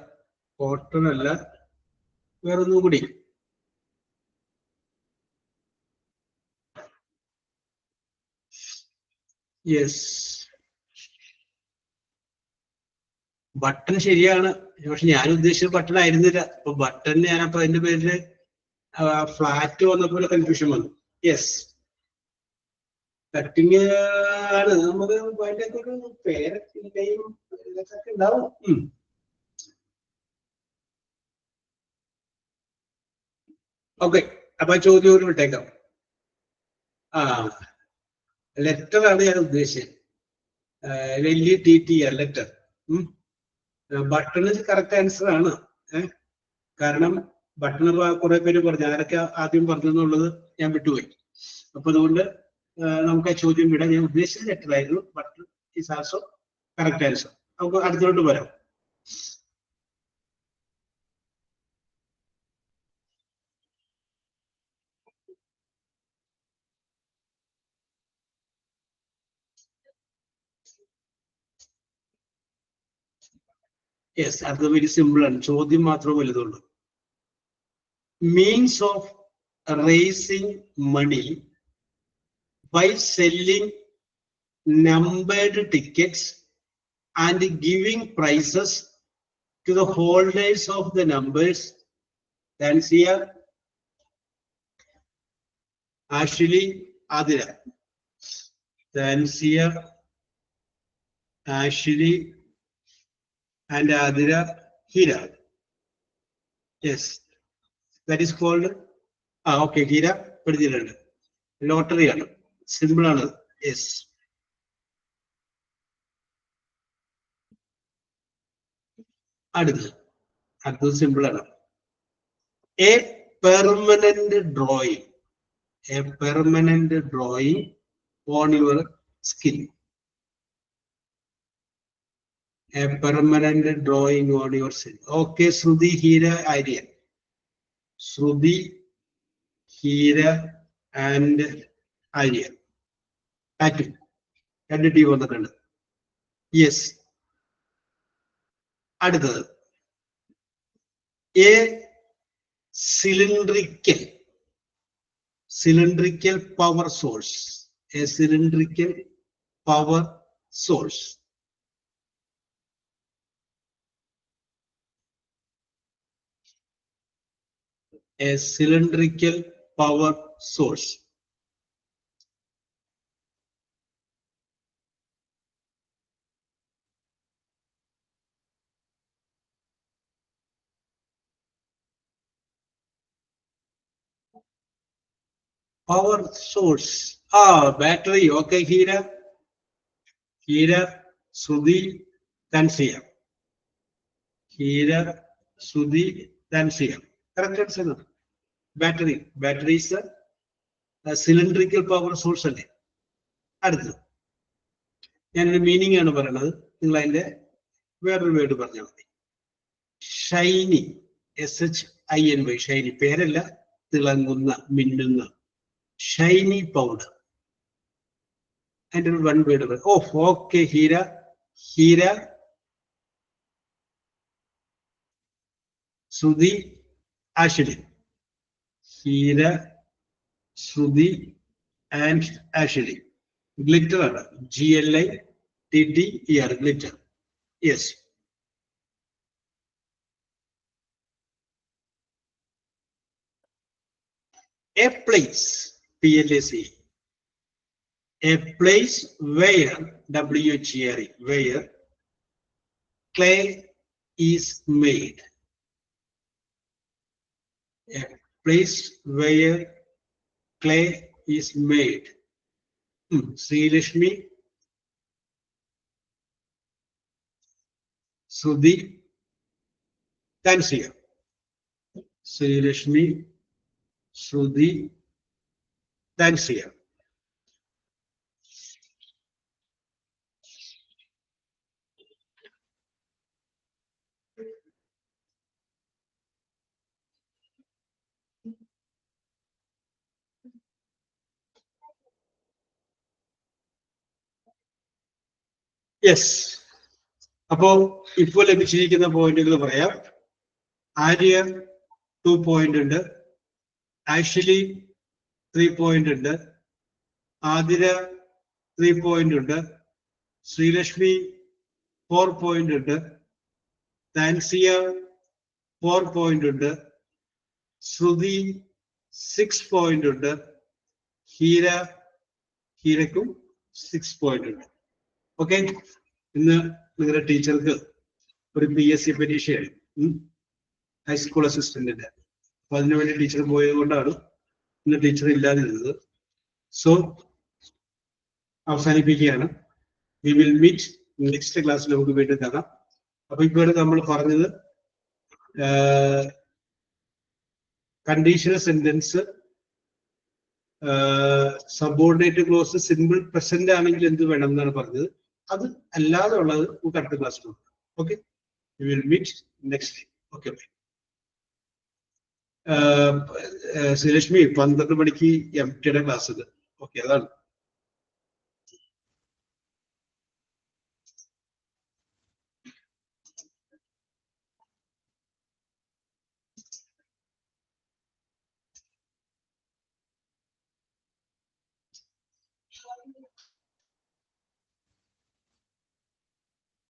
കോട്ടൺ അല്ല, വേറൊന്നും കൂടി. യെസ്, ബട്ടൺ ശരിയാണ്. പക്ഷെ ഞാൻ ഉദ്ദേശിച്ചത് ബട്ടൺ ആയിരുന്നില്ല. അപ്പൊ ബട്ടൺ ഞാനപ്പോ അതിന്റെ പേരില് ഫ്ലാറ്റ് വന്നപ്പോൾ കൺഫ്യൂഷൻ വന്നു. യെസ്, കട്ടിങ് ആണ്. നമുക്ക് അതിന്റെ ഒരു പേരൊക്കെ ഉണ്ടാവും. ഓക്കെ, അപ്പൊ ചോദ്യം ഒരു വിട്ടേക്കാം. ലെറ്റർ ആണ് ഞാൻ ഉദ്ദേശിച്ചത്. LETTR, letter. Button correct answer ആണ്. കാരണം ബട്ടൺ കുറെ പേര് പറഞ്ഞു, ആരൊക്കെ ആദ്യം പറഞ്ഞു എന്നുള്ളത് ഞാൻ വിട്ടുപോയി. അപ്പൊ അതുകൊണ്ട് നമുക്ക് ആ ചോദ്യം വിടാം. ഞാൻ ഉദ്ദേശിച്ച ലെറ്റർ ആയിരുന്നു. Button is also correct answer. നമുക്ക് അടുത്തോട്ട് വരാം. യെസ്, അത് വെരി സിമ്പിൾ ആണ്. ചോദ്യം മാത്രമേ വലുതുള്ളൂ. Means of raising money by selling numbered tickets and giving prizes to the holders of the numbers. That's here. Ashley, Adira. That's here. Ashley and Adira, Hira. Yes, that is called. Okay, Hira. Lottery. Simple ആണ്. Yes, അടുത്തത് simple ആണ്. A permanent drawing, a permanent drawing on your skin, a permanent drawing on your skin. Okay, Shruthi, Hira, Aryan. Shruthi, Heera and Aryan. രണ്ട് team വന്നിട്ടുണ്ട്. Yes, അടുത്തത് a cylindrical power source, a cylindrical power source. A cylindrical power source. Power source. Battery. Okay, Hira, Sudhi, Tansia. Hira, Sudhi, Tansia. Correct answer. Battery. Battery is a cylindrical power source. അടുത്തത് ഞാനൊരു meaning ആണ് പറയുന്നത്. നിങ്ങൾ അതിന്റെ വേറൊരു word പറഞ്ഞാൽ മതി. Shiny, SHINY. Shiny പേരല്ല, തിളങ്ങുന്ന, മിന്നുന്ന. Shiny powder. അതിന്റെ ഒരു one word. Okay, Hira, Shruthi, Ashley. Hira, Shruthi and Ashley. Glitter ആണ്, GLITTER, glitter. Yes, A place, PLACE. A place where, WHERE, where clay is made. A place where clay is made. Sri Lakshmi, Sruthi, Tansia. Sri Lakshmi, Sruthi, Tansia. Yes. Above, if we let me the point in the Arya 2 point under, actually 3 point under, Adira 3 point under, Sri Lakshmi 4 point under, Tansia 4 point under, Sruthi 6 point under, Hirakum 6 point under. Okay, in the teacher, PSC petition, high school assistant. Teacher boy, the teacher is so. We will meet next class. Conditional sentence, subordinate clauses, simple present class. Okay, we will meet next day. Okay. Sri Lakshmi, 12 class. Okay,